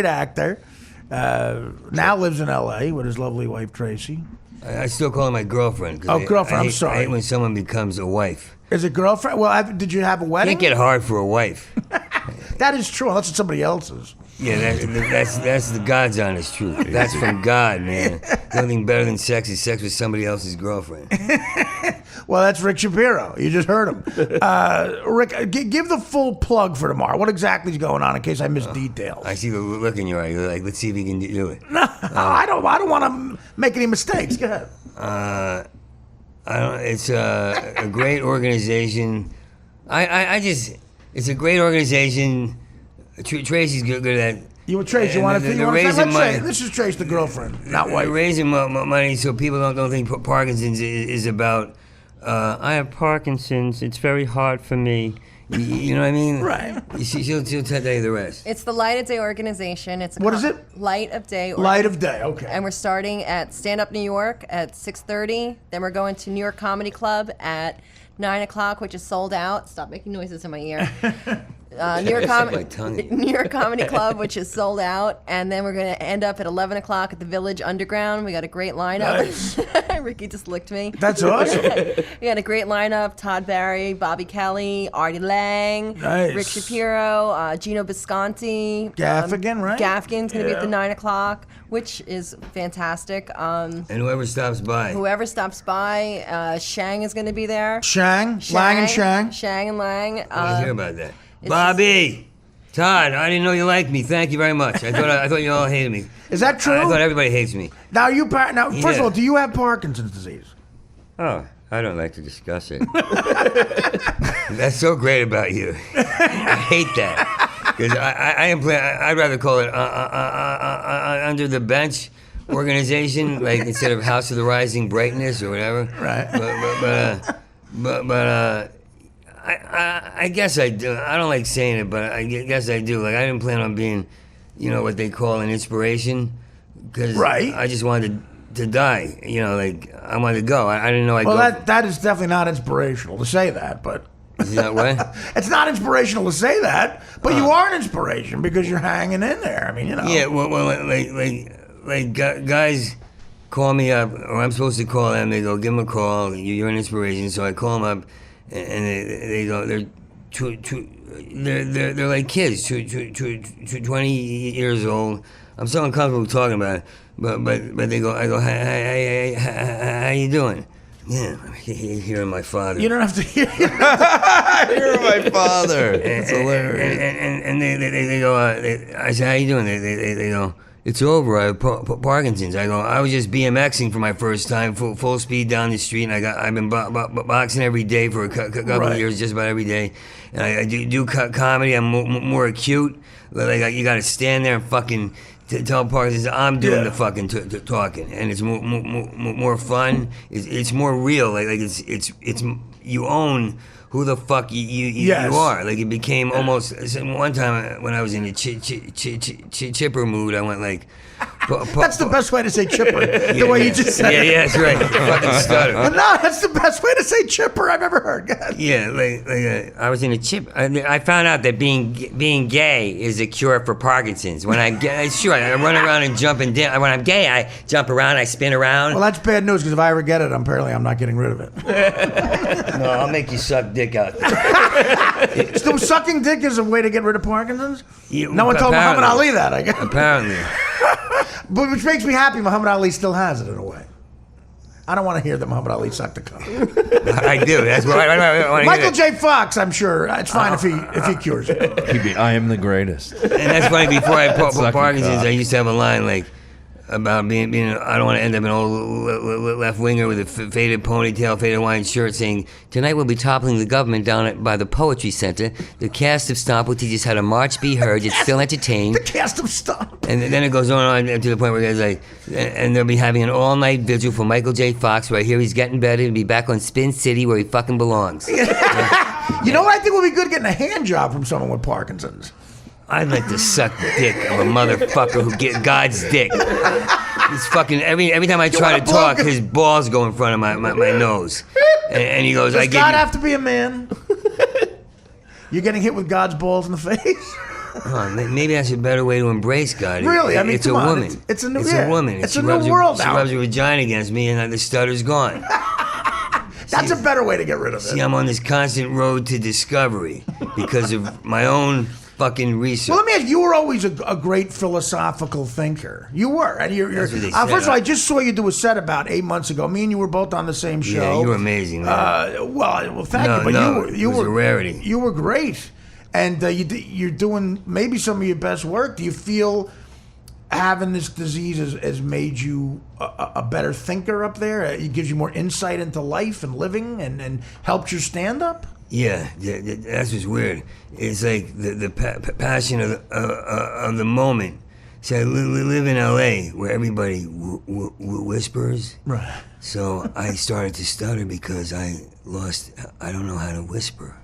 A: actor. Now lives in L.A. with his lovely wife, Tracy.
I: I still call her my girlfriend. 'cause
A: Oh, girlfriend, I'm
I: I
A: sorry.
I: hate when someone becomes a wife.
A: Is it girlfriend? Well, did you have a wedding?
I: Can't get hard for a wife.
A: That is true, unless it's somebody else's.
I: Yeah, that's the God's honest truth. That's from God, man. Nothing better than sex is sex with somebody else's girlfriend.
A: Well, that's Rick Shapiro. You just heard him. Rick, give the full plug for tomorrow. What exactly is going on in case I missed details?
I: I see the look in your eye. You're like, let's see if he can do it.
A: No, I don't want to make any mistakes. Go ahead.
I: It's a great organization. It's a great organization. Tracy's good at.
A: You and Trace, you
I: And
A: want to
I: they're
A: let's
I: raising
A: say
I: money.
A: this is Trace, the girlfriend, not
I: They're
A: wife.
I: raising money so people don't think Parkinson's is about. I have Parkinson's. It's very hard for me. You know what I mean?
A: Right.
I: She'll tell you the rest.
J: It's the Light of Day organization. It's
A: What is it?
J: Light of Day.
A: Light of Day, okay.
J: And we're starting at Stand Up New York at 6:30. Then we're going to New York Comedy Club at 9 o'clock, which is sold out. Stop making noises in my ear. New York Comedy Club, which is sold out, and then we're going to end up at 11 o'clock at the Village Underground. We got a great lineup.
A: Nice.
J: Ricky just licked me.
A: That's awesome.
J: We got a great lineup: Todd Barry, Bobby Kelly, Artie Lang,
A: Nice.
J: Rick Shapiro, Gino Bisconti,
A: Gaffigan, right?
J: Gaffigan's going to be at the
A: Yeah.
J: 9 o'clock, which is fantastic.
I: And whoever stops by.
J: Whoever stops by, Shang is going to be there.
A: Shang, Lang and Shang.
J: Shang and Lang.
I: I hear about that. Bobby, Todd, I didn't know you liked me. Thank you very much. I thought you all hated me.
A: Is that true?
I: I thought everybody hates me.
A: Now first of
I: Yeah.
A: all, do you have Parkinson's disease?
I: Oh, I don't like to discuss it. That's so great about you. I hate that because I'd rather call it under the bench organization, like instead of House of the Rising Brightness or whatever.
A: Right.
I: But I guess I do. I don't like saying it, but I guess I do. Like I didn't plan on being, what they call an inspiration, because
A: Right.
I: I just wanted to die. Like I wanted to go. I didn't know I'd
A: Well,
I: go.
A: that is definitely not inspirational to say that, but
I: Is that what?
A: It's not inspirational to say that, but you are an inspiration because you're hanging in there. I mean, you know.
I: Yeah, well, guys call me up, or I'm supposed to call them. They go, give them a call. You're an inspiration. So I call them up, and they go, they're like kids, 20 years old. I'm so uncomfortable talking about it, but they go, I go, hey, how you doing? Yeah, I'm hearing my father.
A: You don't have to hear.
D: Hearing my father. It's hilarious.
I: And they go, I say, how you doing? They go, it's over. I have Parkinson's. I go, I was just BMXing for my first time, full speed down the street, and I've been boxing every day for a couple of years, just about every day. And I do comedy. I'm more acute. Like you got to stand there and fucking tell Parkinson's I'm doing the fucking talking, and it's more fun. It's more real. Like it's you own who the fuck you are. Like it became almost one time when I was in a chipper mood. I went like.
A: That's the best way to say chipper. The way you just said it.
I: Yeah, that's right. Fucking stutter.
A: No, that's the best way to say chipper I've ever heard.
I: Yeah, I was in a chip. I found out that being gay is a cure for Parkinson's. When I'm gay, sure, I run around and jump and dance. When I'm gay, I jump around, I spin around.
A: Well, that's bad news because if I ever get it, apparently I'm not getting rid of it.
I: No, I'll make you suck dick out.
A: So sucking dick is a way to get rid of Parkinson's? No one told Muhammad Ali that, I guess.
I: Apparently.
A: But which makes me happy Muhammad Ali still has it in a way. I don't want to hear that Muhammad Ali sucked a cock.
I: I do. That's what I want to
A: Michael J. Fox, I'm sure it's fine if he cures it.
D: I am the greatest.
I: And that's funny. Before I put Parkinson's, I used to have a line like about being I don't want to end up an old left winger with a faded ponytail, faded Hawaiian shirt, saying tonight we'll be toppling the government down by the Poetry Center. The cast of Stomp will teach us how to march, be heard, yet still entertain.
A: The cast of Stomp.
I: And then it goes on to the point where it's like, and they'll be having an all-night vigil for Michael J. Fox, where I hear he's getting better and be back on Spin City where he fucking belongs.
A: You know what I think would be good? Getting a hand job from someone with Parkinson's.
I: I'd like to suck the dick of a motherfucker who gets God's dick. He's fucking every time I try to talk, his balls go in front of my nose, and he goes,
A: Does God have to be a man? You're getting hit with God's balls in the face.
I: Maybe that's a better way to embrace God.
A: Really? I mean,
I: it's a woman.
A: It's a new
I: woman.
A: It's a new world now.
I: She rubs her vagina against me, and the stutter's gone.
A: That's a better way to get rid of it.
I: See, I'm on this constant road to discovery because of my own fucking research.
A: Well, let me ask you, you were always a great philosophical thinker. You were. And first of all, I just saw you do a set about 8 months ago. Me and you were both on the same show.
I: Yeah, you were amazing, man.
A: Well, thank you. But you were
I: a rarity.
A: You were great. And you're doing maybe some of your best work. Do you feel having this disease has made you a better thinker up there? It gives you more insight into life and living and helped your stand-up?
I: Yeah, that's what's weird. It's like the passion of the moment. See, I live in L.A. where everybody whispers.
A: Right.
I: So I started to stutter because I don't know how to whisper.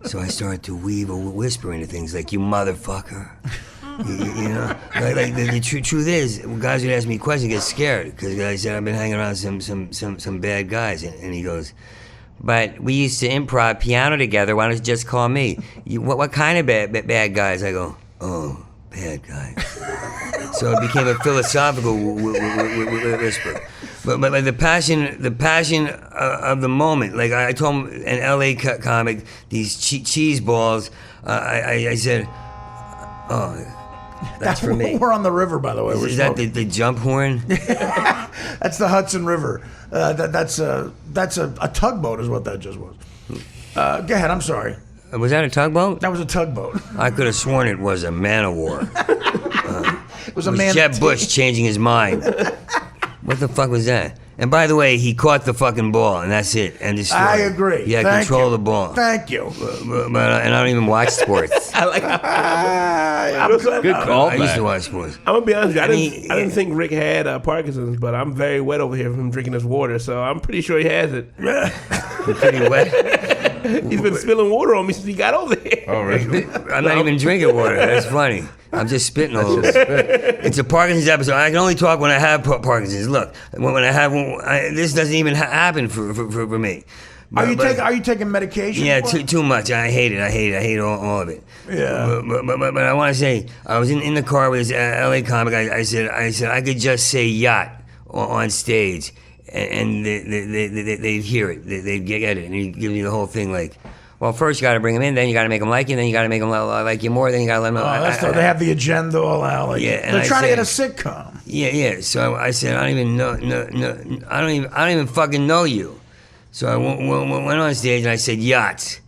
I: So I started to weave a whisper into things like, you motherfucker. You know? Like the truth is, guys would ask me questions, get scared. Because I said, I've been hanging around some bad guys. And he goes, but we used to improv piano together. Why don't you just call me? What kind of bad guys? I go, oh, bad guys. So it became a philosophical whisper. But the passion of the moment. Like I told an LA comic, these cheese balls. I said, oh. That's for me.
A: We're on the river, by the way.
I: Is that the jump horn?
A: That's the Hudson River. That's a tugboat, is what that just was. Go ahead. I'm sorry.
I: Was that a tugboat?
A: That was a tugboat.
I: I could have sworn it was a man of war.
A: It was a man.
I: Jeb Bush changing his mind. What the fuck was that? And by the way, he caught the fucking ball, and that's it. End of story.
A: I agree.
I: Yeah, control the ball.
A: Thank you.
I: But and I don't even watch sports.
C: I like
D: good call.
I: I used to watch sports.
C: I'm gonna be honest with you. I didn't think Rick had Parkinson's, but I'm very wet over here from him drinking this water, so I'm pretty sure he has it.
I: You're pretty wet.
C: He's been spilling water on me since he got over here.
D: Oh, really?
I: I'm not even drinking water. That's funny. I'm just spitting all over. It's a Parkinson's episode. I can only talk when I have Parkinson's. Look, when I have this doesn't even happen for me.
A: Are you taking medication?
I: Yeah,
A: for it?
I: too much. I hate it. I hate all of it.
A: Yeah.
I: But I want to say, I was in the car with this LA comic. I said I could just say yacht on stage, and they'd hear it. They'd get it, and he'd give me the whole thing like, well, first you got to bring them in, then you got to make them like you, then you got to make them like you more, then you got to let them know.
A: They have the agenda all out. Like,
I: yeah,
A: they're trying to get a sitcom.
I: Yeah. So I said, I don't even know. No, I don't even fucking know you. So I went on stage and I said yachts,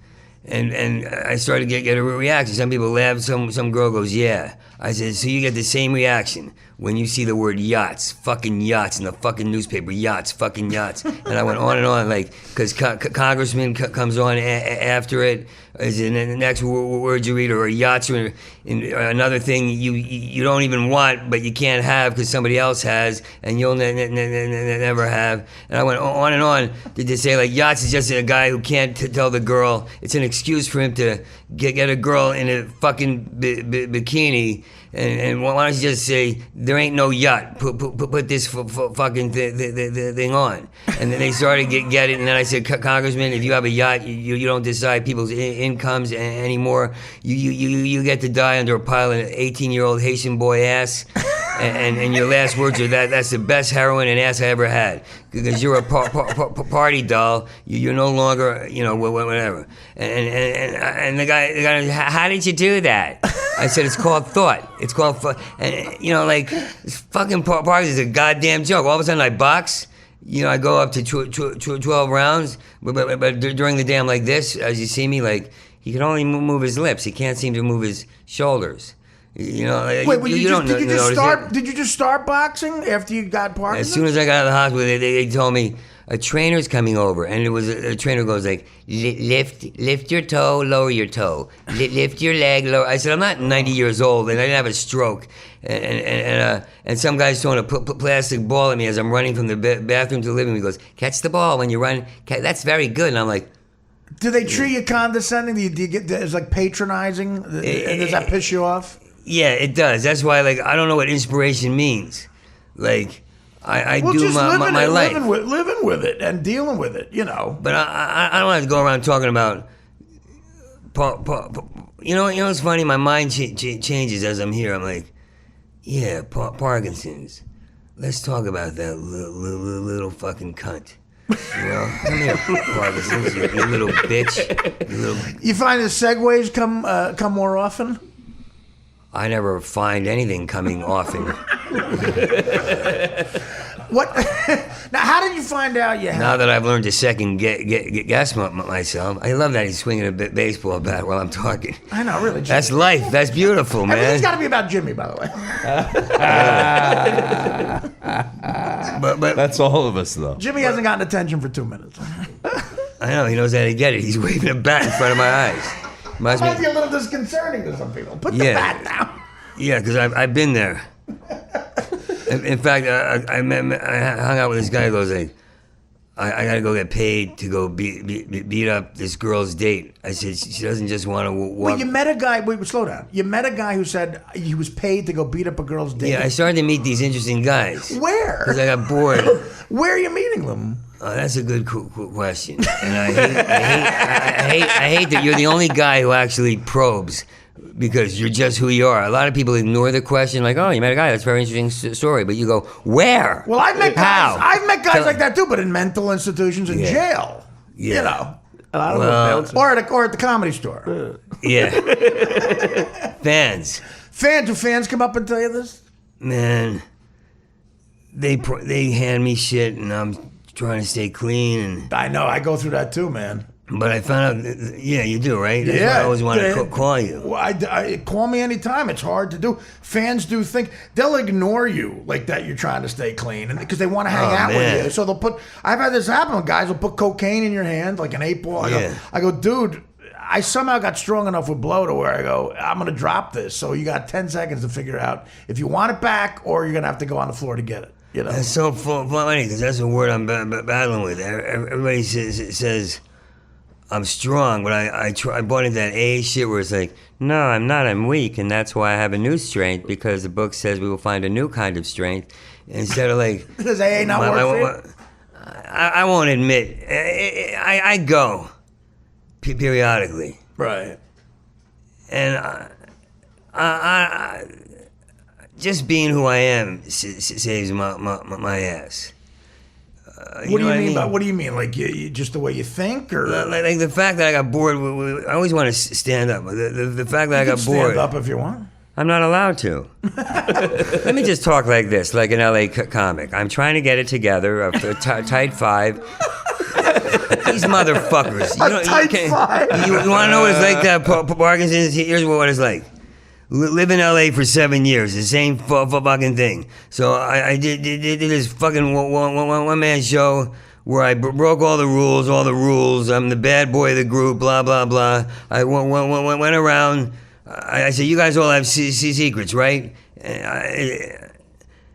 I: and I started to get a reaction. Some people laughed. Some girl goes, yeah. I said, so you get the same reaction when you see the word yachts, fucking yachts in the fucking newspaper, yachts, fucking yachts. And I went on and on, like, because Congressman comes on after it. Is in the next word you read, or yachts, or another thing you don't even want, but you can't have because somebody else has, and you'll never have. And I went on and on to say, like, yachts is just a guy who can't tell the girl. It's an excuse for him to get a girl in a fucking bikini. And why don't you just say, there ain't no yacht, put this fucking thing on. And then they started get it, and then I said, Congressman, if you have a yacht, you don't decide people's incomes anymore. You get to die under a pile of 18-year-old Haitian boy ass. And your last words are that's the best heroin and ass I ever had, because you're a party doll. You're no longer, whatever. And the guy, how did you do that? I said, it's called thought. It's called, and this fucking party is a goddamn joke. All of a sudden I box. I go up to 12 rounds, but during the day I'm like this, as you see me, like, he can only move his lips. He can't seem to move his shoulders.
A: Wait, did you just start boxing after you got Parkinson's?
I: As soon as I got out of the hospital, they told me a trainer's coming over, and it was a trainer goes like, lift your toe, lower your toe, lift your leg, lower. I said, I'm not 90 years old, and I didn't have a stroke, and some guy's throwing a plastic ball at me as I'm running from the bathroom to the living room. He goes, catch the ball when you run. That's very good, and I'm like,
A: do they treat you condescending? Do you get it's like patronizing? Does that piss you off?
I: Yeah, it does. That's why, like, I don't know what inspiration means. Like, I do my life.
A: Living with it and dealing with it,
I: But I don't have to go around talking about... what's funny? My mind changes as I'm here. I'm like, yeah, Parkinson's. Let's talk about that little fucking cunt. Come here, Parkinson's, you little bitch.
A: You find the segues come more often?
I: I never find anything coming often.
A: What? Now, how did you find out you had?
I: Now that I've learned to second guess myself, I love that he's swinging a baseball bat while I'm talking.
A: I know, really. Jimmy.
I: That's life. That's beautiful, man.
A: Everything's got to be about Jimmy, by the way.
D: but that's all of us, though.
A: Jimmy hasn't gotten attention for 2 minutes.
I: I know. He knows how to get it. He's waving a bat in front of my eyes.
A: Might be a little disconcerting to some people. Put the bat down.
I: Yeah, because I've been there. In fact, I hung out with this guy who goes like, I gotta go get paid to go beat up this girl's date. I said, she doesn't just want to walk.
A: Well, you met a guy, wait, slow down. You met a guy who said he was paid to go beat up a girl's date.
I: Yeah, I started to meet these interesting guys.
A: Where?
I: Because I got bored.
A: Where are you meeting them?
I: That's a good question. And I hate that you're the only guy who actually probes, because you're just who you are. A lot of people ignore the question, like, "Oh, you met a guy. That's a very interesting story." But you go, "Where?"
A: Well, I've met guys like that too, but in mental institutions, in jail.
I: Yeah.
C: A lot of them
A: or at the Comedy Store.
I: Yeah. Fans.
A: Do fans come up and tell you this?
I: Man, they hand me shit, and I'm trying to stay clean. And
A: I know, I go through that too, man.
I: But I found out, you do, right? That's
A: yeah.
I: why I always want to call you.
A: Well, I call me anytime. It's hard to do. Fans do think they'll ignore you like that. You're trying to stay clean, and because they want to hang out with you. So they'll put. I've had this happen. Guys will put cocaine in your hand, like an 8-ball. I go, dude. I somehow got strong enough with blow to where I go, I'm gonna drop this. So you got 10 seconds to figure out if you want it back, or you're gonna have to go on the floor to get it.
I: That's so funny, because that's a word I'm battling with. Everybody says I'm strong, but I bought into that AA shit where it's like, no, I'm not, I'm weak, and that's why I have a new strength, because the book says we will find a new kind of strength, instead of like...
A: Does AA not work for you?
I: I won't admit. I go periodically,
A: Right.
I: and I just being who I am saves my ass.
A: What do you mean by what do you mean? Like you just the way you think, or
I: Like the fact that I got bored. I always want to stand up. The fact that I got bored.
A: stand up if you want.
I: I'm not allowed to. Let me just talk like this, like an LA comic. I'm trying to get it together. A tight five. These motherfuckers. You want to know what it's like to have Parkinson's? Here's what it's like. Live in LA for 7 years, the same fucking thing. So I did this fucking one man show where I broke all the rules. I'm the bad boy of the group, blah, blah, blah. I went around. I said, you guys all have secrets, right?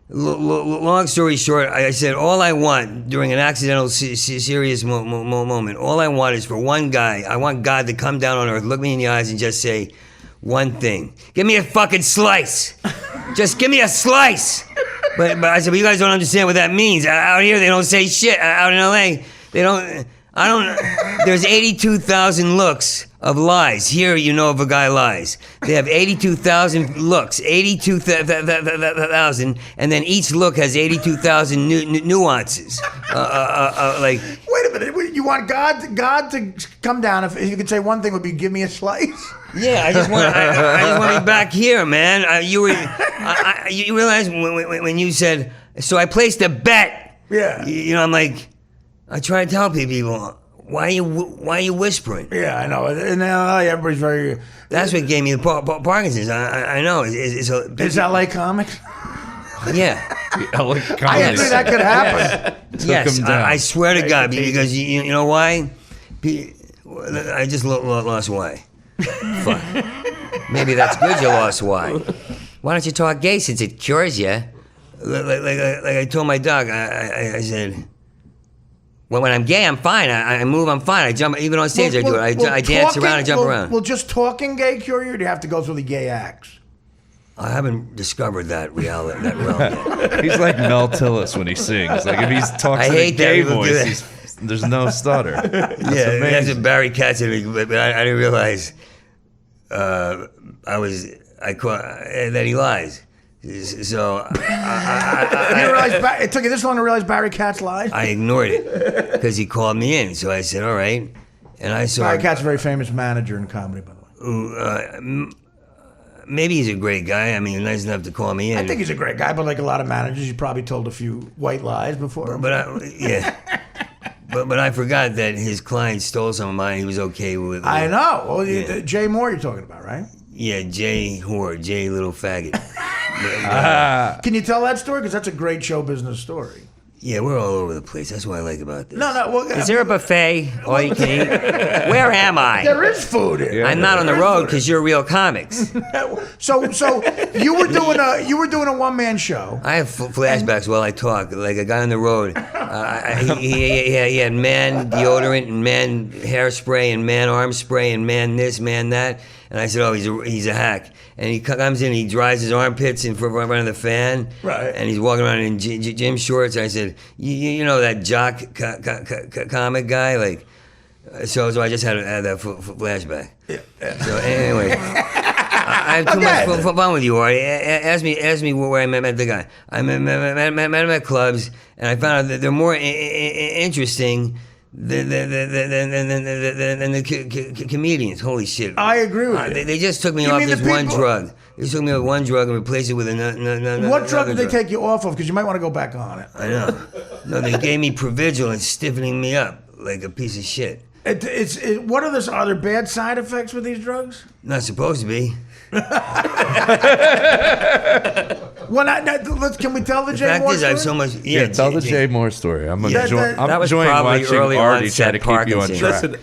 I: Long story short, I said, all I want during an accidental serious moment, all I want is for one guy. I want God to come down on earth, look me in the eyes and just say one thing. Give me a fucking slice. Just give me a slice. But I said, but you guys don't understand what that means. Out here, they don't say shit. Out in LA, they don't. There's 82,000 looks of lies. Here, you know if a guy lies. They have 82,000 looks, 82,000, and then each look has 82,000 nuances. Like,
A: wait a minute, you want God to come down? If you could say one thing, would be give me a slice.
I: Yeah, I just want to be back here, man. You realize when you said, so I placed a bet.
A: Yeah.
I: You know, I'm like, I try to tell people, why are you whispering?
A: Yeah, I know. In LA, everybody's very.
I: That's what gave me the Parkinson's. I know.
A: Is LA comics?
I: Yeah.
D: LA
A: I didn't think that could happen.
I: Yes, I swear to God, because you know why? I just lost why. Fuck. Maybe that's good you lost why. Why don't you talk gay since it cures you? Like I told my dog, I said, when I'm gay, I'm fine. I move, I'm fine. I jump, even on stage, I do it. I dance around and jump around.
A: Well, just talking gay cure you, or do you have to go through the gay acts?
I: I haven't discovered that realm yet.
D: He's like Mel Tillis when he sings. Like if he's talking in a gay voice, there's no stutter.
I: Yeah, that's what Barry Katz did, but I didn't realize that he lies. So
A: it took you this long to realize Barry Katz lied?
I: I ignored it because he called me in. So I said, all right. And I saw
A: Barry Katz, a very famous manager in comedy, by the way.
I: Maybe he's a great guy. I mean, nice enough to call me in.
A: I think he's a great guy, but like a lot of managers, he probably told a few white lies before.
I: But I forgot that his client stole some of mine. He was okay with it.
A: I know. Well, Jay Moore you're talking about, right?
I: Yeah, Jay Whore, Jay Little Faggot.
A: Can you tell that story? Because that's a great show business story.
I: Yeah, we're all over the place. That's what I like about this.
A: No. Well,
I: is there a buffet? All you can eat? Where am I?
A: There is food here.
I: I'm not on the road because you're real comics.
A: So you were doing a one man show.
I: I have flashbacks while I talk. Like a guy on the road. He had man deodorant and man hairspray and man arm spray and man this, man that. And I said, oh, he's a hack. And he comes in, he dries his armpits in front of the fan.
A: Right.
I: And he's walking around in gym shorts. I said, you know that jock comic guy? Like, so I just had that flashback. Yeah. So anyway, I have too much fun with you, Artie. Ask me where I met the guy. I met him at clubs, and I found out that they're more interesting than the comedians. Holy shit!
A: I agree with you.
I: They just took me off this one drug. They took me off one drug and replaced it with another.
A: What drug did they take you off of? Because you might want to go back on it.
I: I know. No, they gave me Provigil and stiffening me up like a piece of shit.
A: What are there bad side effects with these drugs?
I: Not supposed to be.
A: Well, can we tell the Jay Moore story?
I: I have so much.
D: Yeah, tell the Jay Moore story. I'm enjoying watching
I: early
D: Artie try to keep you on track.
C: Listen,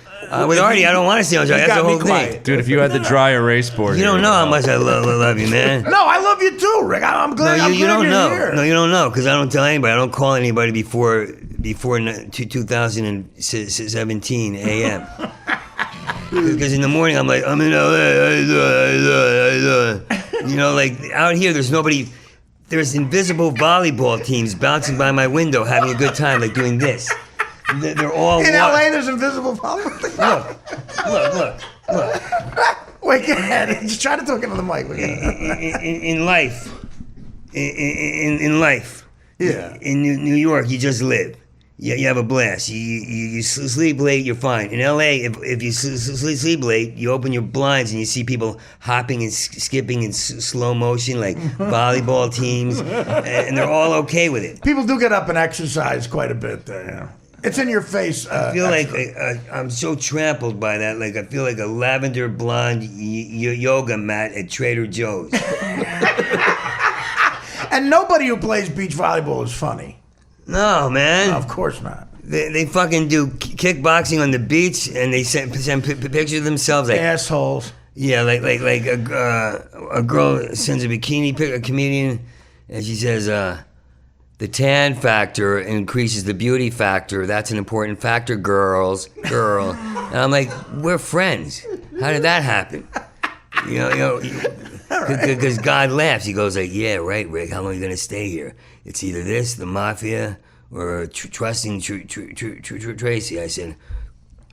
I: with Artie, I don't want to stay on track. That's the whole thing.
D: Dude, if you had the dry erase board,
I: you don't know how much I love you, man.
A: No, I love you too, Rick. I'm glad.
I: No, you don't
A: you're
I: know.
A: Here.
I: No, you don't know because I don't tell anybody. I don't call anybody before 2017 a.m. Because in the morning I'm like, I'm in LA. You know, like out here, there's nobody. There's invisible volleyball teams bouncing by my window, having a good time, like doing this. They're all
A: In
I: white.
A: LA, there's invisible volleyball.
I: Look.
A: Wait, go ahead. Just try to talk into the mic.
I: In life, in life,
A: Yeah.
I: in New York, you just live. You have a blast. You sleep late, you're fine. In LA, if you sleep late, you open your blinds and you see people hopping and skipping in slow motion, like volleyball teams, and they're all okay with it.
A: People do get up and exercise quite a bit there. Yeah. It's in your face.
I: I feel like I'm so trampled by that. Like I feel like a lavender blonde yoga mat at Trader Joe's.
A: And nobody who plays beach volleyball is funny.
I: No, man.
A: No, of course not.
I: They fucking do kickboxing on the beach, and they send pictures of themselves like
A: assholes.
I: Yeah, like a girl sends a bikini pic, a comedian, and she says, "The tan factor increases the beauty factor. That's an important factor, girl." And I'm like, "We're friends. How did that happen?" You know, because God laughs. He goes like, "Yeah, right, Rick. How long are you gonna stay here? It's either this, the mafia, or trusting Tracy." I said,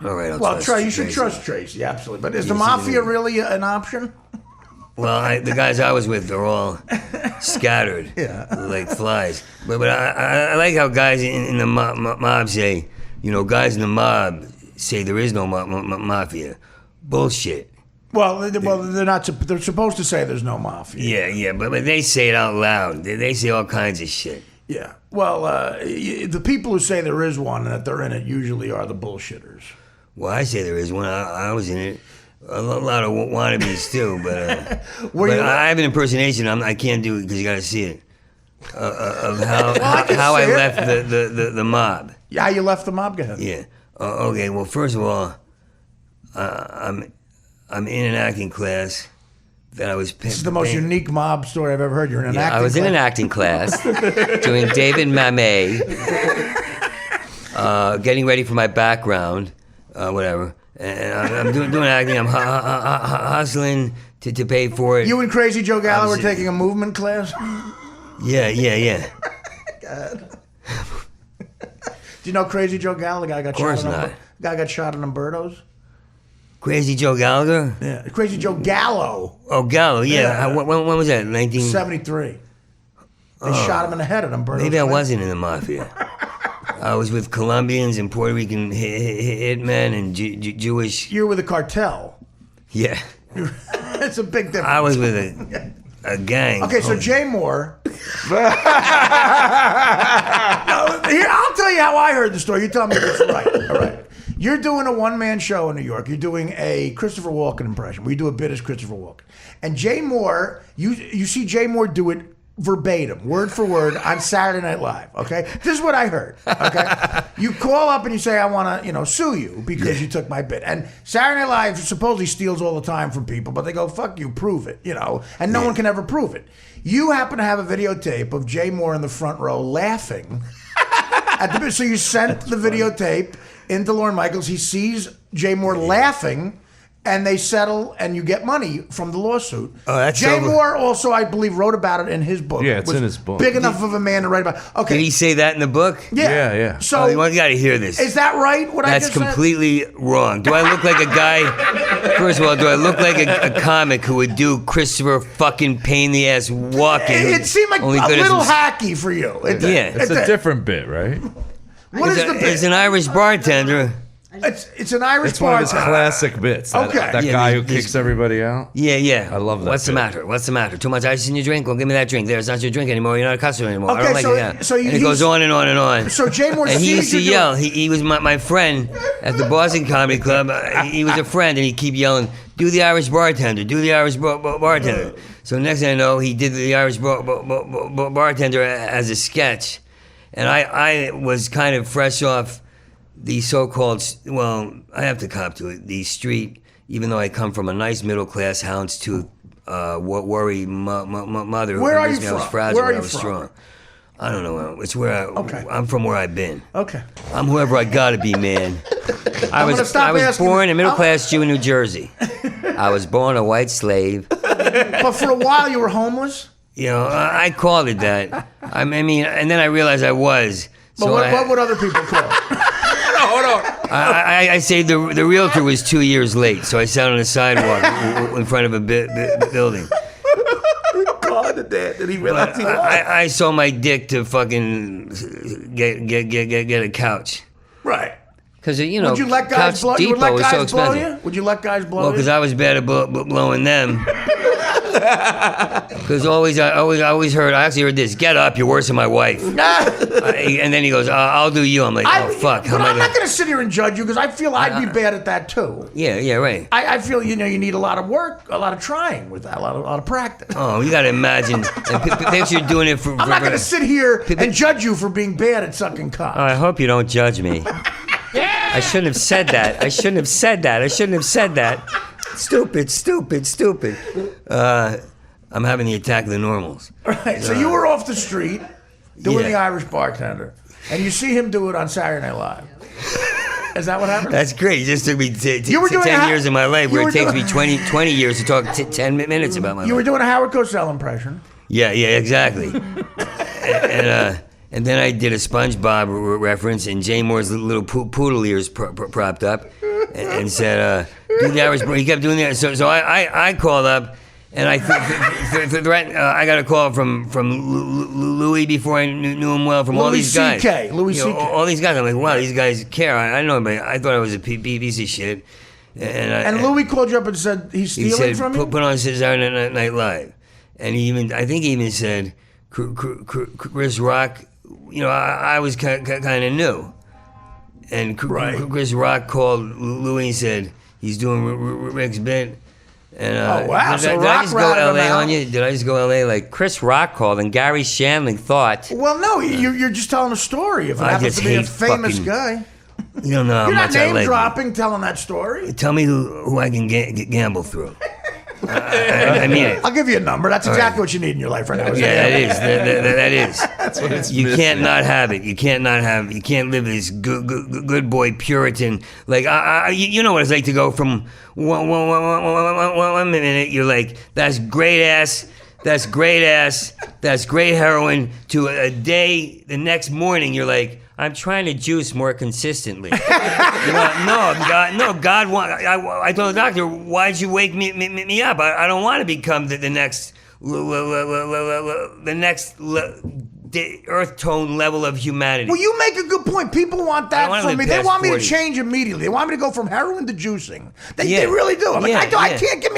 I: "All right, I'll trust
A: you should trust Tracy, absolutely. But is the mafia really an option?"
I: Well, the guys I was with, they're all scattered, like flies. But I like how guys in the mob say, guys in the mob say there is no mafia. Bullshit.
A: Well, they're not. They're supposed to say there's no mafia.
I: Yeah, but they say it out loud. They say all kinds of shit.
A: Yeah. Well, the people who say there is one and that they're in it usually are the bullshitters.
I: Well, I say there is one. I was in it. A lot of wannabes too, but I have an impersonation. I can't do it because you got to see it of how I left the mob.
A: Yeah, how you left the mob? Go ahead.
I: Yeah. Okay. Well, first of all, I'm in an acting class that I was.
A: This is the most unique mob story I've ever heard. You're in an acting class.
I: I was in an acting class doing David Mamet, getting ready for my background, whatever. And I'm doing acting. I'm hustling to pay for it.
A: You and Crazy Joe Gallo were taking a movement class?
I: Yeah.
A: God. Do you know Crazy Joe Gallo? The guy got shot. Of course not. Guy got shot in Umberto's.
I: Crazy Joe Gallagher?
A: Yeah, Crazy Joe Gallo.
I: Oh, Gallo, yeah. When was that?
A: 1973. They shot him in the head at Umberto's.
I: Maybe I wasn't in the mafia. I was with Colombians and Puerto Rican hitmen and Jewish.
A: You were with a cartel.
I: Yeah.
A: It's a big difference.
I: I was with a gang.
A: Okay, so Jay Moore. Here, I'll tell you how I heard the story. You tell me if it's right. All right. You're doing a one-man show in New York. You're doing a Christopher Walken impression. We do a bit as Christopher Walken. And Jay Moore, you see Jay Moore do it verbatim, word for word, on Saturday Night Live, okay? This is what I heard, okay? You call up and you say, I want to, sue you because you took my bit. And Saturday Night Live supposedly steals all the time from people, but they go, fuck you, prove it, and no one can ever prove it. You happen to have a videotape of Jay Moore in the front row laughing at the bit. So you sent the videotape into Lorne Michaels. He sees Jay Moore laughing, and they settle, and you get money from the lawsuit.
I: Oh, that's
A: Jay Moore also, I believe, wrote about it in his book.
D: Yeah, it's
A: Was
D: in his book.
A: Big enough of a man to write about. Okay.
I: Did he say that in the book?
A: Yeah. So
I: you got to hear this.
A: Is that right?
I: That's completely wrong. Do I look like a guy? First of all, do I look like a comic who would do Christopher fucking pain in the ass walking?
A: It seemed like a little hacky for you.
D: It's a different bit, right?
A: What is the bit?
I: It's an Irish bartender.
A: It's an Irish
D: It's one of his
A: bartender.
D: classic bits. That guy who kicks everybody out.
I: Yeah.
D: I love that.
I: What's the matter? Too much ice in your drink? Well, give me that drink. There, it's not your drink anymore. You're not a customer anymore. I don't like it.
A: So
I: and it goes on and on and on.
A: So Jay Moore
I: and he used to
A: sees you
I: yell. He was my friend at the Boston Comedy Club. He was a friend, and he'd keep yelling, "Do the Irish bartender. Do the Irish bartender." So next thing I know, he did the Irish bartender as a sketch, and I was kind of fresh off the so-called, I have to cop to it, the street, even though I come from a nice middle-class houndstooth, worry mother
A: Where
I: who
A: are you
I: raised me. I was
A: from?
I: fragile,
A: Where are
I: I
A: you
I: was
A: from?
I: strong. I don't know. It's where I'm from where I've been.
A: Okay.
I: I'm whoever I gotta be, man. I was
A: asking
I: born
A: you-
I: a middle-class Jew in New Jersey. I was born a white slave.
A: But for a while you were homeless?
I: I called it that. I mean, and then I realized I was.
A: But what would other people call it?
I: I say the realtor was 2 years late, so I sat on the sidewalk in front of a building.
C: Called the dad. Did he realize he was?
I: I sold my dick to fucking get a couch.
A: Right.
I: Because Would
A: you let guys blow you? Would let guys blow you? Would you let guys blow you?
I: Well, because I was bad at blowing them. Because I always heard. I actually heard this. Get up, you're worse than my wife. And then he goes, I'll do you. I'm like, oh fuck.
A: But I'm not going to sit here and judge you because I feel I'd be bad at that too.
I: Yeah, right.
A: I feel you need a lot of work, a lot of trying with that, a lot of practice.
I: Oh, you got to imagine. And picture doing it for.
A: I'm not going to sit here and judge you for being bad at sucking cock.
I: I hope you don't judge me. I shouldn't have said that. Stupid. I'm having the attack of the normals.
A: Right. So you were off the street doing the Irish bartender, and you see him do it on Saturday Night Live. Is that what happened?
I: That's great. It just took me 10 years of my life where it takes me 20 years to talk 10 minutes about my life.
A: You were doing a Howard Cosell impression.
I: Yeah, exactly. And then I did a SpongeBob reference, and Jay Moore's little poodle ears propped up, and said, "Do the Irish." He kept doing that. So I called up, and I got a call from Louis before I knew him well. From all these guys,
A: Louis C.K.
I: All these guys. I'm like, wow, these guys care. I know, but I thought I was a piece of shit.
A: And Louis called you up and said he's stealing from you.
I: Put on Saturday Night Live, and I think he even said, Chris Rock. I was kind of new, and Chris Rock called Louis and said he's doing Rick's bit. And,
A: oh wow!
I: Did I just go LA on you? Did I just go LA like Chris Rock called and Gary Shandling thought?
A: Well, no, you're just telling a story. If it happens to be a famous guy,
I: you don't know how
A: you're
I: much
A: not
I: I like
A: name dropping, telling that story.
I: Tell me who I can gamble through. I mean it.
A: I'll give you a number. That's exactly what you need in your life right now.
I: Yeah, that is. That's what it's you can't not have it. You can't not have it. You can't live this good boy Puritan. Like, you know what it's like to go from one minute, you're like, that's great ass, that's great heroin, to a day, the next morning, you're like, I'm trying to juice more consistently. God. I told the doctor, why'd you wake me up? I don't want to become the next earth tone level of humanity.
A: Well, you make a good point. People want that from me. They want me to change immediately. They want me to go from heroin to juicing. They really do. I'm like, I can't. Give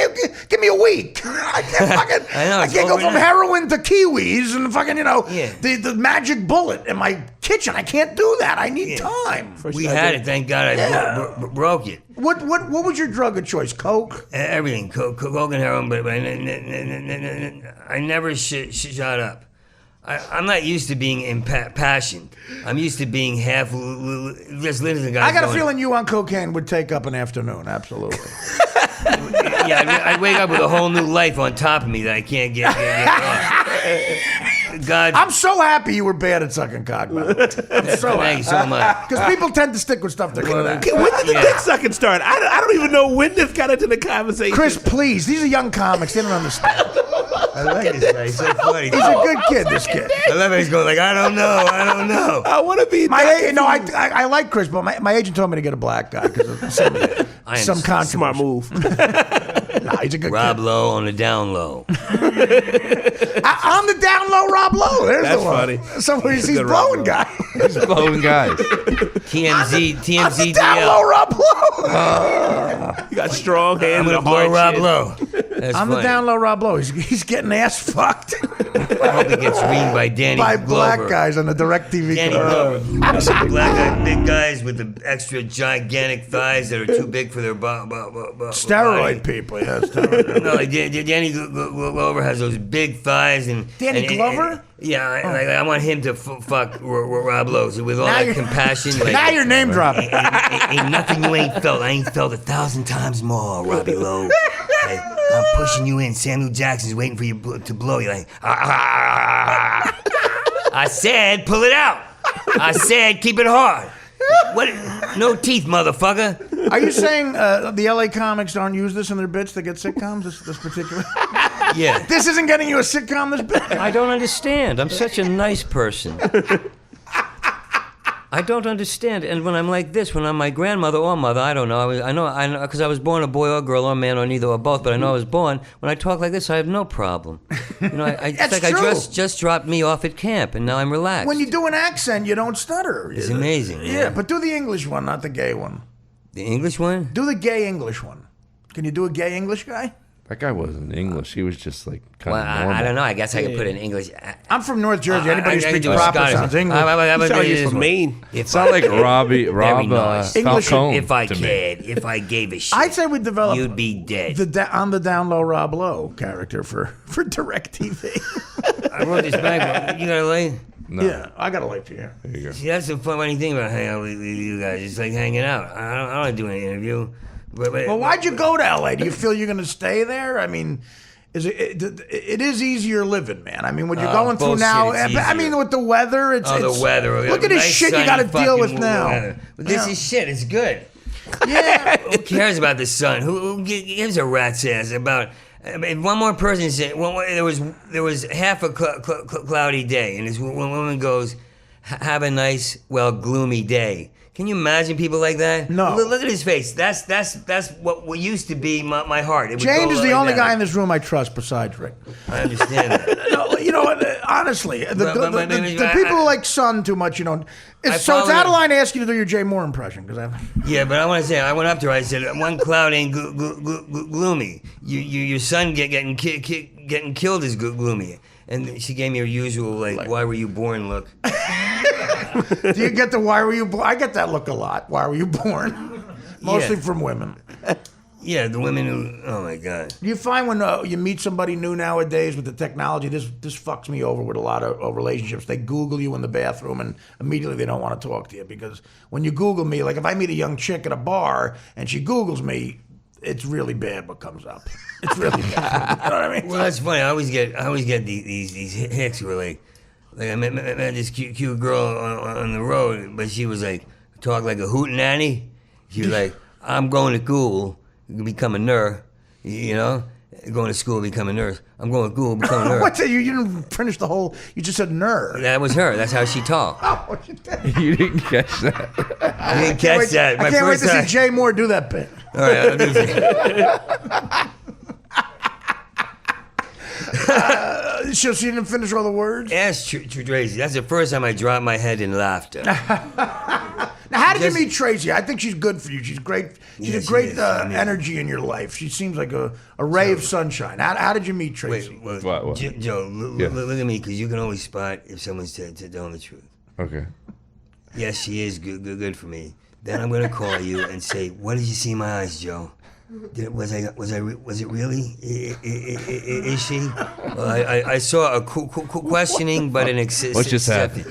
A: me a week. I can't fucking. I can't go from heroin to kiwis and fucking the magic bullet in my kitchen. I can't do that. I need time.
I: We had it. Thank God I broke it.
A: What was your drug of choice? Coke?
I: Everything. Coke and heroin, but I never shot up. I'm not used to being impassioned. I'm used to being just listening to guys.
A: I got a feeling you on cocaine would take up an afternoon. Absolutely.
I: I'd wake up with a whole new life on top of me that I can't get off. God,
A: I'm so happy you were bad at sucking cock, man. I'm so
I: Thank you so much.
A: Because people tend to stick with stuff they're good at.
C: When did the dick sucking start? I don't even know when this got into the conversation.
A: Chris, please. These are young comics. They don't understand.
I: I like this guy. He's so funny.
A: He's a good kid, this kid.
I: I love how he's going like, I don't know.
C: I want to be.
A: I like Chris, but my agent told me to get a black guy because of some controversy.
C: Smart move.
A: Nah, he's a good
I: Rob
A: kid.
I: Lowe on the down low.
A: On the down low, Rob Lowe. There's
C: That's
A: the one.
C: funny.
A: Somebody's he's blowing guy.
D: He's blowing guys.
I: TMZ
A: On the down low, Rob Lowe.
C: You got strong hands.
I: I'm gonna
C: and
I: blow
C: hard
I: Rob
C: shit.
I: Lowe.
A: On the down low, Rob Lowe. He's getting ass fucked.
I: I hope he gets reamed by Danny
A: by
I: Glover.
A: black guys on the DirecTV.
I: Danny Glover. Black guys, big guys with the extra gigantic thighs that are too big for their
A: steroid people, yes.
I: No, like Danny Glover has those big thighs and
A: Danny Glover.
I: I want him to fuck Rob Lowe with all that compassion. Like,
A: now you're name dropping.
I: Ain't nothing you ain't felt. I ain't felt 1,000 times more, Robbie Lowe. I'm pushing you in. Samuel Jackson's waiting for you to blow. You're like, I said, pull it out. I said, keep it hard. What? No teeth, motherfucker.
A: Are you saying the LA comics don't use this in their bits to get sitcoms? This particular?
I: Yeah.
A: This isn't getting you a sitcom, this bit?
K: I don't understand. I'm such a nice person.
I: I don't understand. And when I'm like this, when I'm my grandmother or mother, I don't know. I know, because I was born a boy or girl or a man or neither or both. But I know I was born. When I talk like this, I have no problem. You know, it's
A: That's
I: like
A: true.
I: I just dropped me off at camp, and now I'm relaxed.
A: When you do an accent, you don't stutter.
I: It's amazing.
A: Yeah, but do the English one, not the gay one.
I: The English one?
A: Do the gay English one. Can you do a gay English guy?
D: That guy wasn't English. He was just like kind
I: Well,
D: of normal.
I: I don't know. I guess I could put it in English.
A: I'm from North Jersey. Anybody who speaks
I: do a
A: proper
I: Scottish
A: sounds
I: one.
A: English.
C: You sound like you're from Maine.
D: It's not like Rob
I: nice.
A: English-
D: Falcone
I: If I
D: to me.
I: could, if I gave a shit,
A: I'd say we develop
I: you'd be dead.
A: on the down low Rob Lowe character for DirecTV.
I: I wrote this back. You got a light?
D: No.
A: Yeah, I got a light for you.
D: There you go.
I: See, that's the funny thing about hanging out with you guys. It's like hanging out. I don't do an interview. But,
A: Well, why'd you go to LA? Do you feel you're going to stay there? I mean, it is easier living, man. I mean, what you're going through
I: bullshit,
A: now.
I: it's
A: I mean,
I: easier.
A: with the weather, it's
I: the weather.
A: Look at this
I: Nice,
A: shit you
I: sunny
A: got to deal with
I: fucking
A: now.
I: weather. But this is shit. It's good.
A: Yeah.
I: Who cares about the sun? Who gives a rat's ass about? If one more person said there was half a cloudy day, and this woman goes, "Have a nice, gloomy day." Can you imagine people like that?
A: No.
I: Look at his face. That's what used to be my heart. It would
A: James
I: go
A: is the
I: like
A: only
I: that.
A: guy in this room I trust besides Rick.
I: I understand that.
A: No, you know what? Honestly, the people who like sun too much, you know. It's
I: follow
A: out of
I: him.
A: line to ask you to do your Jay Moore impression because
I: Yeah, but I want to say, I went up to her. I said, "One cloud ain't gloomy. Your son getting killed is gloomy." And she gave me her usual "Why were you born?" look.
A: Do you get the "Why were you born"? I get that look a lot. Why were you born? Mostly
I: Yeah.
A: from women.
I: Yeah, the women who. Oh my God.
A: Do you find when you meet somebody new nowadays with the technology, this fucks me over with a lot of relationships. They Google you in the bathroom and immediately they don't want to talk to you because when you Google me, like if I meet a young chick at a bar and she Googles me, it's really bad what comes up. It's really bad. You know what I mean?
I: Well, that's funny. I always get these hicks who are like I met this cute girl on the road, but she was like talk like a hootenanny. She was like, "I'm going to school, become a nurse, you know, going to school, become a nurse. I'm going to school, become a nurse."
A: What's that? You didn't finish the whole. You just said nerd.
I: That was her. That's how she talked.
A: Oh,
D: You didn't catch that.
I: I didn't catch that.
A: I can't wait to see Jay Moore do that bit.
I: All right, I'll do that.
A: So she didn't finish all the words?
I: That's Tracy. That's the first time I dropped my head in laughter.
A: Now, how did you meet Tracy? I think she's good for you. She's great. She's a great energy in your life. She seems like a ray of sunshine. How did you meet Tracy?
I: Wait,
D: What?
I: Joe, look at me, because you can always spot if someone's telling the truth.
D: Okay.
I: Yes, she is good for me. Then I'm gonna call you and say, "What did you see in my eyes, Joe? Was it really? Is she?" Well, I saw a questioning, but an acceptance.
D: What just happened?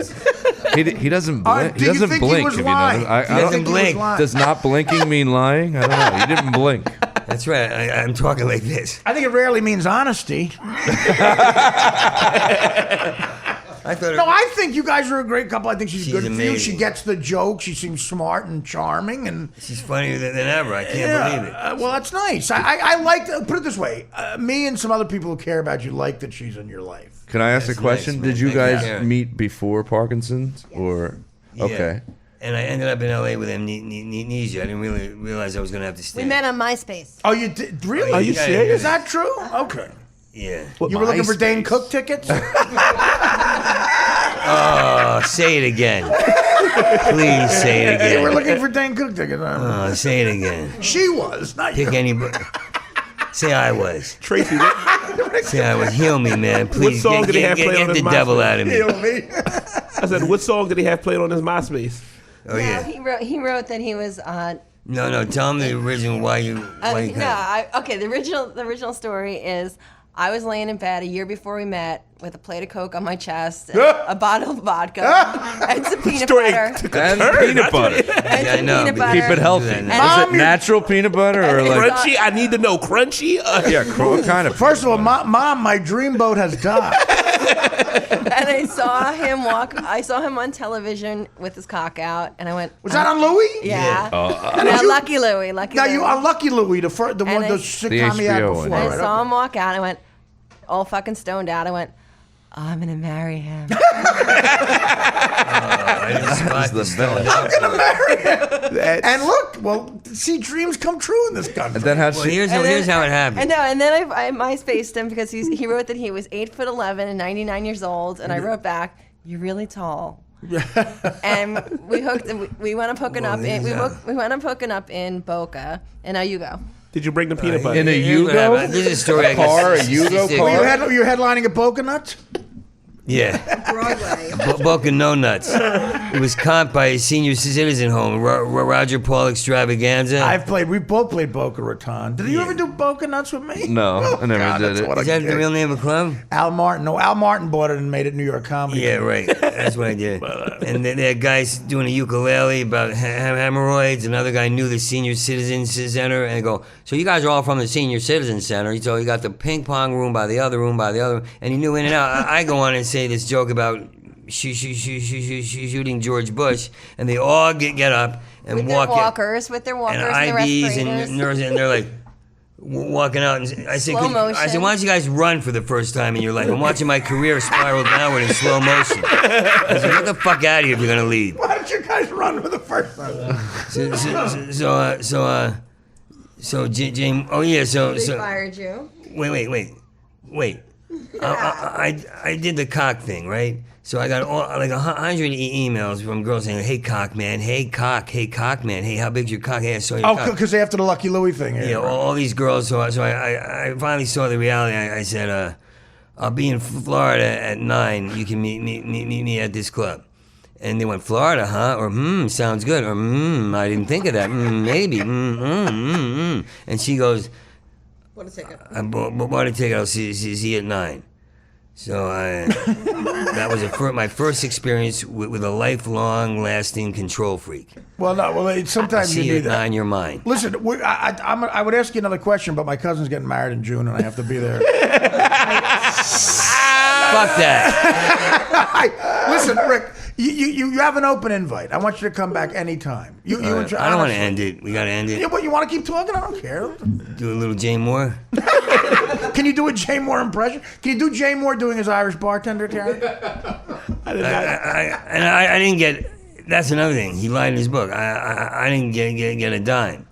D: He doesn't blink.
A: Do you think he was lying?
D: I
I: He doesn't blink.
D: Does not blinking mean lying? I don't know. He didn't blink.
I: That's right. I'm talking like this.
A: I think it rarely means honesty.
I: I thought.
A: No, I think you guys are a great couple. I think she's good for you.
I: amazing.
A: She gets the joke. She seems smart and charming, and
I: She's funnier than ever. I can't believe it.
A: well, that's nice. I like. Put it this way: me and some other people who care about you like that she's in your life.
D: Can I ask
I: That's
D: a question?
I: nice, man.
D: Did you
I: Thank
D: guys
I: you.
D: meet before Parkinson's or?
I: Yeah.
D: Okay.
I: And I ended up in LA with amnesia. I didn't really realize I was gonna have to stay.
J: We met on MySpace.
A: Oh, you did? Really?
I: Are you serious?
A: Is that true? Okay.
I: Yeah.
A: You were looking for Dane Cook tickets?
I: Oh, say it again. Please say it
A: You were
I: again.
A: looking for Dane Cook tickets.
I: Oh, say it again.
A: She was, not
I: Pick
A: you.
I: anybody. Say I was.
C: Tracy, what
I: Say I was. Heal me, man. Please.
C: song did he have
I: get
C: played on
I: the
C: his
I: devil
C: MySpace?
I: out of me.
A: Heal me.
C: I said, what song did he have played on his MySpace?
I: Oh yeah.
J: He wrote that he was
I: No. Tell him the original. Why you?
J: okay. The original story is I was laying in bed a year before we met with a plate of Coke on my chest, and a bottle of vodka, and some peanut butter.
D: And peanut butter.
J: And
I: Yeah, I
J: some
I: know.
J: peanut
I: Keep
J: butter.
D: Keep it healthy.
I: And-
D: Is
A: Mom,
D: it natural peanut butter or like?
C: Crunchy? I need to know. Crunchy?
D: Yeah, what kind of?
A: First of all, Mom, my dream boat has died.
J: And I saw him walk. I saw him on television with his cock out, and I went.
A: Was that on Louis?
J: Yeah.
D: Oh,
J: Now, Lucky Louie.
A: Now you
J: Louie.
A: on Lucky Louie, the
J: And
A: one
J: I-
A: the sitcom he had
D: HBO
A: before.
D: one.
J: I
A: right?
J: saw him walk out. I went, all fucking stoned out. I went, I'm gonna marry him.
I: I didn't spot the stone.
A: I'm gonna marry him. And look, well, see, dreams come true in this country.
D: And then how
I: Well, here's how it happened.
J: And then I MySpaced him because he wrote that he was 8'11" and 99 years old, and I wrote back, "You're really tall." And we went up hooking up in we went up hooking up in Boca, and now you go.
C: Did you bring the peanut butter?
D: In a Yugo?
I: This is a story. I
D: car,
I: guess.
D: a Yugo car?
A: You're headlining at Boca Nuts?
I: Yeah.
J: Broadway.
I: Boca No Nuts. It was comped by a senior citizen home, Roger Paul Extravaganza.
A: We both played Boca Raton. Did you ever do Boca Nuts with me?
D: No, I never did it.
I: Is that the real name of the club?
A: Al Martin. No, Al Martin bought it and made it New York Comedy.
I: Yeah, right. That's what I did. And they had guys doing a ukulele about hemorrhoids. Another guy knew the senior citizens center, and I go, so you guys are all from the senior citizen center. So you got the ping pong room by the other room by the other, and he knew in and out. I go on and say this joke about shooting George Bush, and they all get up and
J: With
I: walk
J: their walkers, with their walkers
I: and
J: and their
I: IVs
J: respirators.
I: and nurses, and they're like walking out. And I said,
J: Slow motion.
I: why don't you guys run for the first time in your life? I'm watching my career spiral downward in slow motion. I said, get the fuck out of here if you're gonna lead.
A: Why don't you guys run for the first time?
I: So James. Oh yeah.
J: They
I: So
J: fired you.
I: wait. I did the cock thing, right? So I got like 100 emails from girls saying, "Hey cock man, hey cock man, hey how big's your cock? Hey I saw your cock."
A: Oh, because after the Lucky Louie thing.
I: Yeah, all these girls. So I finally saw the reality. I said, "I'll be in Florida at 9. You can meet me at this club." And they went, "Florida, huh?" Or sounds good. Or I didn't think of that. Maybe. And she goes,
J: What a ticket.
I: I bought a ticket. I'll see you at 9. So that was my first experience with a lifelong, lasting control freak.
A: Well, no. Well, sometimes you
I: See you
A: need
I: at
A: that.
I: 9, you're mine.
A: Listen, I would ask you another question, but my cousin's getting married in June, and I have to be there.
I: Fuck that.
A: Listen, Rick, you have an open invite. I want you to come back anytime.
I: I don't want to end it. We got to end it.
A: Yeah, but you want to keep talking? I don't care.
I: Do a little Jay Moore.
A: Can you do a Jay Moore impression? Can you do Jay Moore doing his Irish bartender, Terry?
I: I didn't get. That's another thing. He lied in his book. I didn't get a dime.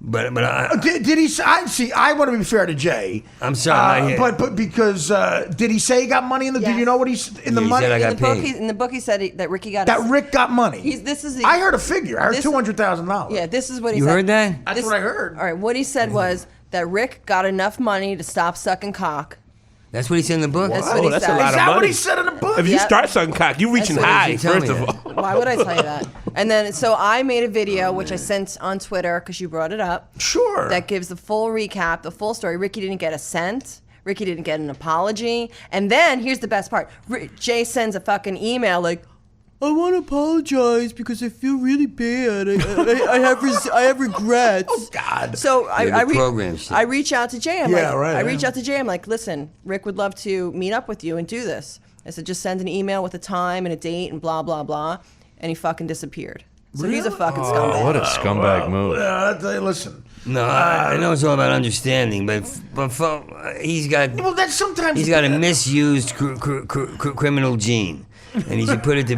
I: But
A: did he? I want to be fair to Jay.
I: I'm sorry.
A: But because did he say he got money in the?
J: Yes.
A: Did you know what he's in the
I: He
A: money?
I: said I got
J: In the book,
I: paid.
J: in the book, he said that Ricky got.
A: That Rick got money.
J: This is.
A: I heard a figure. I heard
J: this-
A: $200,000.
J: Yeah, this is what he
I: You
J: said.
I: heard that?
A: That's what I heard.
J: All right, what he said was that Rick got enough money to stop sucking cock.
I: That's what he said in the book.
J: That's what he
C: that's
J: said.
C: a lot
A: Is
C: of
A: that
C: money.
A: what he said in the book?
C: If you
J: Yep.
C: start sucking cock, you're reaching
J: That's what
C: high,
I: he tell
C: first
I: me
C: of
I: that.
C: all.
J: Why would I tell you that? And then, so I made a video, which I sent on Twitter because you brought it up.
A: Sure.
J: That gives the full recap, the full story. Ricky didn't get a cent. Ricky didn't get an apology. And then, here's the best part. Jay sends a fucking email like, I want to apologize because I feel really bad. I have regrets.
A: Oh God.
J: So
I: Yeah, the program shit.
J: I reach out to Jay. I reach
A: yeah.
J: out to Jay. I'm like, listen, Rick would love to meet up with you and do this. I said, just send an email with a time and a date and blah, blah, blah. And he fucking disappeared. So he's a fucking scumbag.
D: What a scumbag move.
A: Listen.
I: No, I know it's all about understanding, but he's got
A: Well, that's sometimes.
I: he's got a misused criminal gene, and he should put it to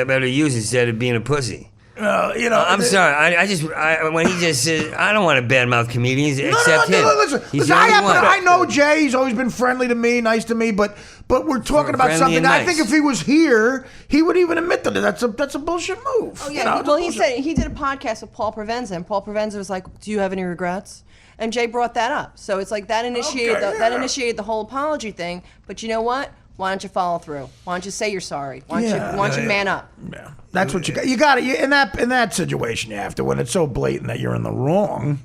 I: better use instead of being a pussy. I'm sorry. When he just says, I don't want to badmouth comedians except him.
A: Listen,
I: He's the only one.
A: I know Jay. He's always been friendly to me, nice to me, but we're talking about
I: Friendly
A: something.
I: and
A: I
I: nice.
A: think if he was here, he would even admit that that's a bullshit move.
J: Oh, yeah. Well, he said he did a podcast with Paul Provenza, and Paul Provenza was like, do you have any regrets? And Jay brought that up. So it's like that initiated that initiated the whole apology thing. But you know what? Why don't you follow through? Why don't you say you're sorry? Why don't you man up?
A: Yeah, that's what you got. You got to in that situation. You have to when it's so blatant that you're in the wrong.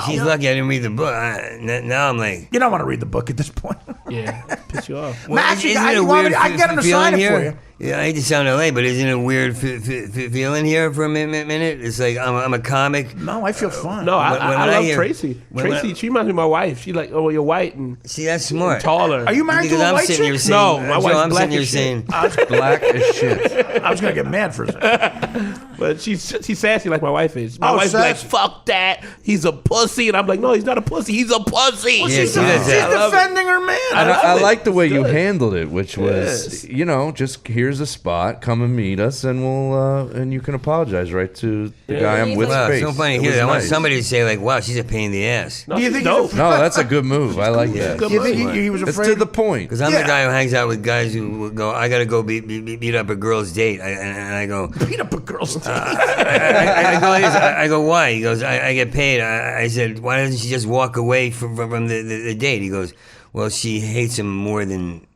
I: He's lucky I didn't read the book. Now I'm like,
A: You don't want to read the book at this point.
C: Yeah, piss you off.
A: Matt,
I: isn't
A: I
I: it a weird
A: I can get him to
I: feeling
A: sign it
I: here?
A: for you.
I: Yeah, I hate to sound LA, but isn't it a weird feeling here for a minute? It's like I'm a comic.
A: No, I feel fine.
C: No, I love
I: hear-
C: Tracy.
I: when
C: Tracy, she reminds me of my wife. She like, oh, you're white and
I: See, that's smart.
C: taller.
A: Are you married
I: Because
A: to a
I: I'm
A: white
I: sitting here
A: chick?
I: saying,
C: No, my
I: Joe,
C: wife's
I: I'm
C: black
I: sitting here
C: as shit.
I: saying,
D: Black as shit.
A: I was gonna get mad for a second.
C: But she's sassy like my wife is. My
A: Oh,
C: wife's like,
A: sassy.
C: fuck that. He's a pussy. And I'm like, no, he's not a pussy. He's a pussy.
I: Yeah,
A: She's
I: see, that's it.
A: defending her man.
D: And I
C: it.
D: like the way
C: It's
D: you
C: good.
D: handled it, which was,
C: Yes.
D: just here's a spot, come and meet us, and we'll and you can apologize right to the guy I'm with.
I: wow,
D: face.
I: it's so funny
D: It
I: to hear
D: was
I: that. I want
D: nice.
I: somebody to say, like, wow, she's a pain in the ass.
C: No,
A: Do you
C: she's
A: think
C: dope.
A: he's
D: No, that's a good move. I like that.
C: Good
A: Do you think
C: move.
A: he was
D: It's
A: afraid?
D: to the point.
I: Because I'm
A: Yeah.
I: the guy who hangs out with guys who will go, I got to go beat up a girl's date. And I go,
A: beat up a girl's date.
I: I go, why? He goes, I get paid. I said, why doesn't she just walk away from the date? He goes, well, she hates him more than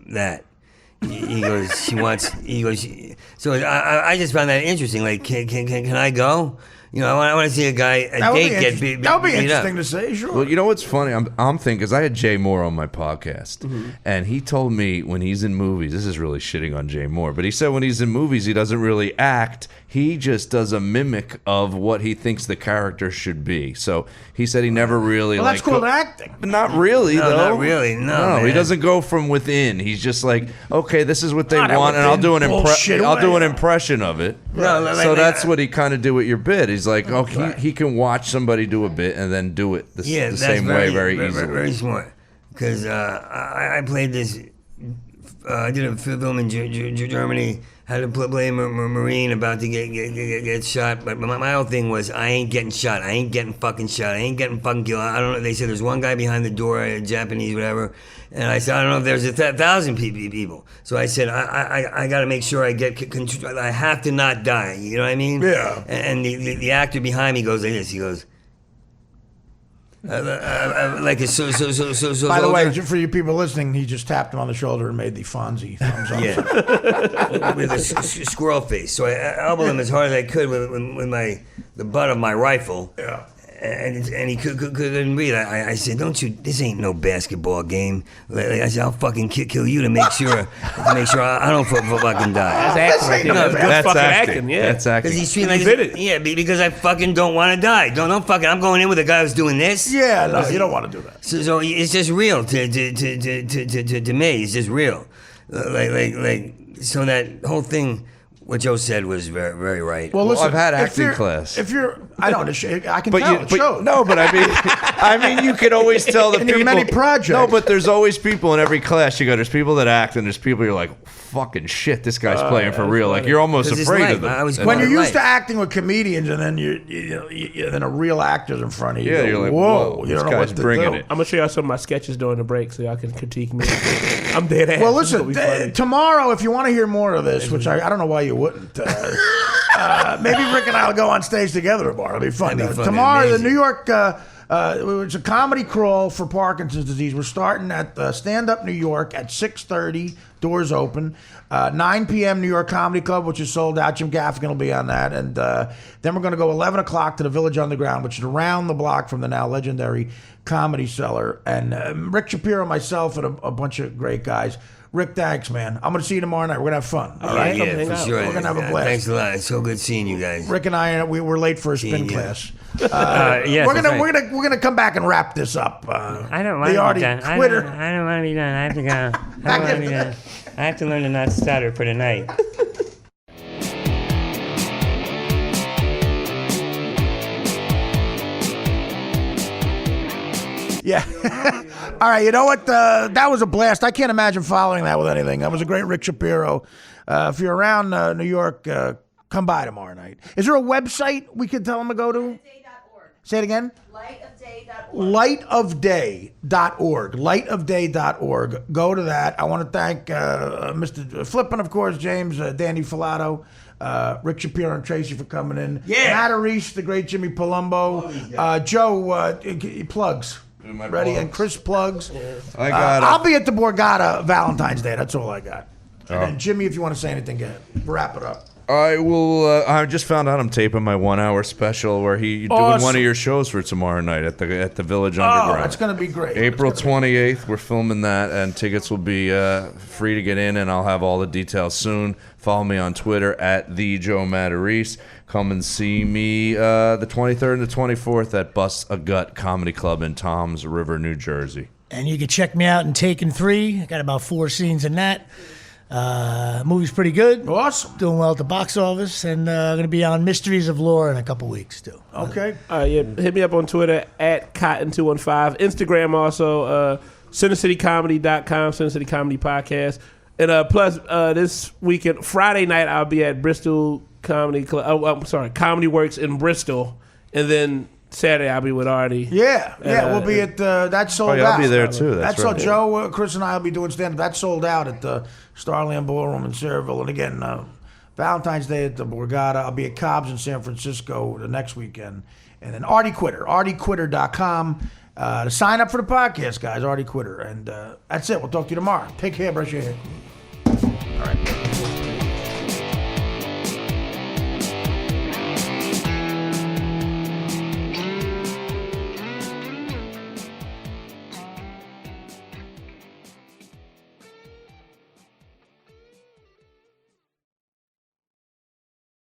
I: that. He goes, so I just found that interesting. Like, can I go? I want to see a guy,
A: That would be
I: date get beat
A: that would be
I: up.
A: interesting to say. Sure.
D: Well, you know what's funny? I'm thinking, because I had Jay Moore on my podcast, and he told me when he's in movies, this is really shitting on Jay Moore, but he said when he's in movies, he doesn't really act. He just does a mimic of what he thinks the character should be. So he said he never really
A: Well, that's called acting.
D: But not really,
I: No,
D: though.
I: not really. No,
D: he
I: man.
D: doesn't go from within. He's just like, okay, this is what they
A: Not a
D: want, and I'll
A: within
D: do
A: bullshit
D: I'll do
A: way.
D: an impression of it.
I: No, like-
D: So
I: like-
D: that's what he kind of did with your bit. He's like, okay, he can watch somebody do a bit and then do it the
I: that's
D: same way very easily.
I: Very smart. Because I played this. I did a film in Germany. Had to play a Marine about to get shot. But my whole thing was, I ain't getting shot. I ain't getting fucking shot. I ain't getting fucking killed. I don't know. They said there's one guy behind the door, Japanese, whatever. And I said, I don't know if there's 1,000 people. So I said, I got to make sure I get control. I have to not die. You know what I mean?
A: Yeah.
I: And the actor behind me goes like this. He goes, like a so.
A: By the way, for you people listening, he just tapped him on the shoulder and made the Fonzie thumbs up.
I: Yeah, with a squirrel face. So I elbowed him as hard as I could with the butt of my rifle.
A: Yeah.
I: And he couldn't breathe. I said, "Don't you? This ain't no basketball game." Like, I said, "I'll fucking kill you to make sure I don't fucking die."
C: That's acting right there.
I: No,
C: That's
D: That's
C: fucking
D: acting.
C: acting. Yeah.
D: That's acting.
I: Because he's treating like
C: You did it.
I: Yeah, because I fucking don't want to die. Don't fucking. I'm going in with a guy who's doing this.
A: Yeah, no, you don't want to do that.
I: So it's just real to me. It's just real. Like so that whole thing. What Joe said was very, very right.
A: Well, listen,
D: I've had
A: if
D: acting
A: you're-
D: class.
A: If you're, I don't, I can
D: But
A: tell
D: you,
A: it
D: but,
A: shows.
D: no, but I mean, you could always tell the
A: In
D: people.
A: your many projects.
D: No, but there's always people in every class. You go, there's people that act, and there's people you're like, fucking shit, this guy's playing for real. Like you're almost
I: 'Cause it's
D: afraid
I: life.
D: of them.
I: I was
D: And
A: When
I: Well,
A: you're used
I: right.
A: to acting with comedians and then then a real actor's in front of you,
D: yeah,
A: go,
D: you're like,
A: whoa,
D: whoa,
A: you
D: this
A: don't know
D: guy's
A: what to
D: bringing
A: do.
D: it.
C: I'm gonna show y'all some of my sketches during the break so y'all can critique me. I'm dead ass.
A: Well,
C: This is
A: listen,
C: gonna be funny.
A: tomorrow, if you want to hear more of this, which I don't know why you wouldn't, maybe Rick and I will go on stage together tomorrow. It'll be fun.
I: That'd be fun,
A: Tomorrow,
I: amazing.
A: the New York, it's a comedy crawl for Parkinson's disease. We're starting at Stand Up New York at 6:30. Doors open. 9 p.m. New York Comedy Club, which is sold out. Jim Gaffigan will be on that. And then we're going to go 11 o'clock to the Village Underground, which is around the block from the now legendary Comedy Cellar. And Rick Shapiro, myself, and a bunch of great guys. Rick, thanks, man. I'm going to see you tomorrow night. We're going to have fun. All right?
I: Yeah, for sure.
A: We're going to have a blast.
I: Thanks a lot. It's so good seeing you guys.
A: Rick and I, we were late for a spin
I: Seeing you.
A: class.
K: Yes,
A: we're
K: that's
A: gonna
K: right.
A: we're gonna come back and wrap this up.
K: I don't want
A: the
K: to
A: Artie
K: be done. I
A: Quitter.
K: don't want to be done. I have to go. I don't want to be done. I have to learn to not stutter for tonight.
A: Yeah. All right. You know what? That was a blast. I can't imagine following that with anything. That was a great Rick Shapiro. If you're around New York, come by tomorrow night. Is there a website we could tell them to go to? Say it again. Lightofday.org. Lightofday.org. Go to that. I want to thank Mr. Flippin, of course, James, Danny Filato, Rick Shapiro, and Tracy for coming in.
I: Yeah.
A: Matt Arish, the great Jimmy Palumbo. Joe, plugs.
D: My
A: Ready?
D: plugs.
A: And Chris plugs.
D: I got
A: I'll be at the Borgata Valentine's Day. That's all I got. And then Jimmy, if you want to say anything, go ahead. Wrap it up.
D: I will. I just found out I'm taping my 1 hour special where you're doing one of your shows for tomorrow night at the Village Underground.
A: Oh, that's gonna be great.
D: April 28th, we're filming that, and tickets will be free to get in, and I'll have all the details soon. Follow me on Twitter at the Joe Matarese. Come and see me the 23rd and the 24th at Bust a Gut Comedy Club in Toms River, New Jersey.
E: And you can check me out in Taken 3. I got about 4 scenes in that. Movie's pretty good.
A: Awesome.
E: Doing well at the box office. And going to be on Mysteries of Lore in a couple weeks, too.
A: Okay.
C: Hit me up on Twitter at Cotton215. Instagram also, CenterCityComedy.com, Center City Comedy Podcast. And plus, this weekend, Friday night, I'll be at Bristol Comedy Club. Oh, I'm sorry, Comedy Works in Bristol. And then Saturday, I'll be with Artie.
A: Yeah, we'll be at that's sold out.
D: I'll be there too. That's right.
A: So Joe, Chris, and I will be doing stand-up. That's sold out at the Starland Ballroom in Sayreville. And again, Valentine's Day at the Borgata. I'll be at Cobb's in San Francisco the next weekend. And then Artie Quitter, artiequitter.com. To sign up for the podcast, guys, Artie Quitter. And that's it. We'll talk to you tomorrow. Take care. Brush your hair. All right.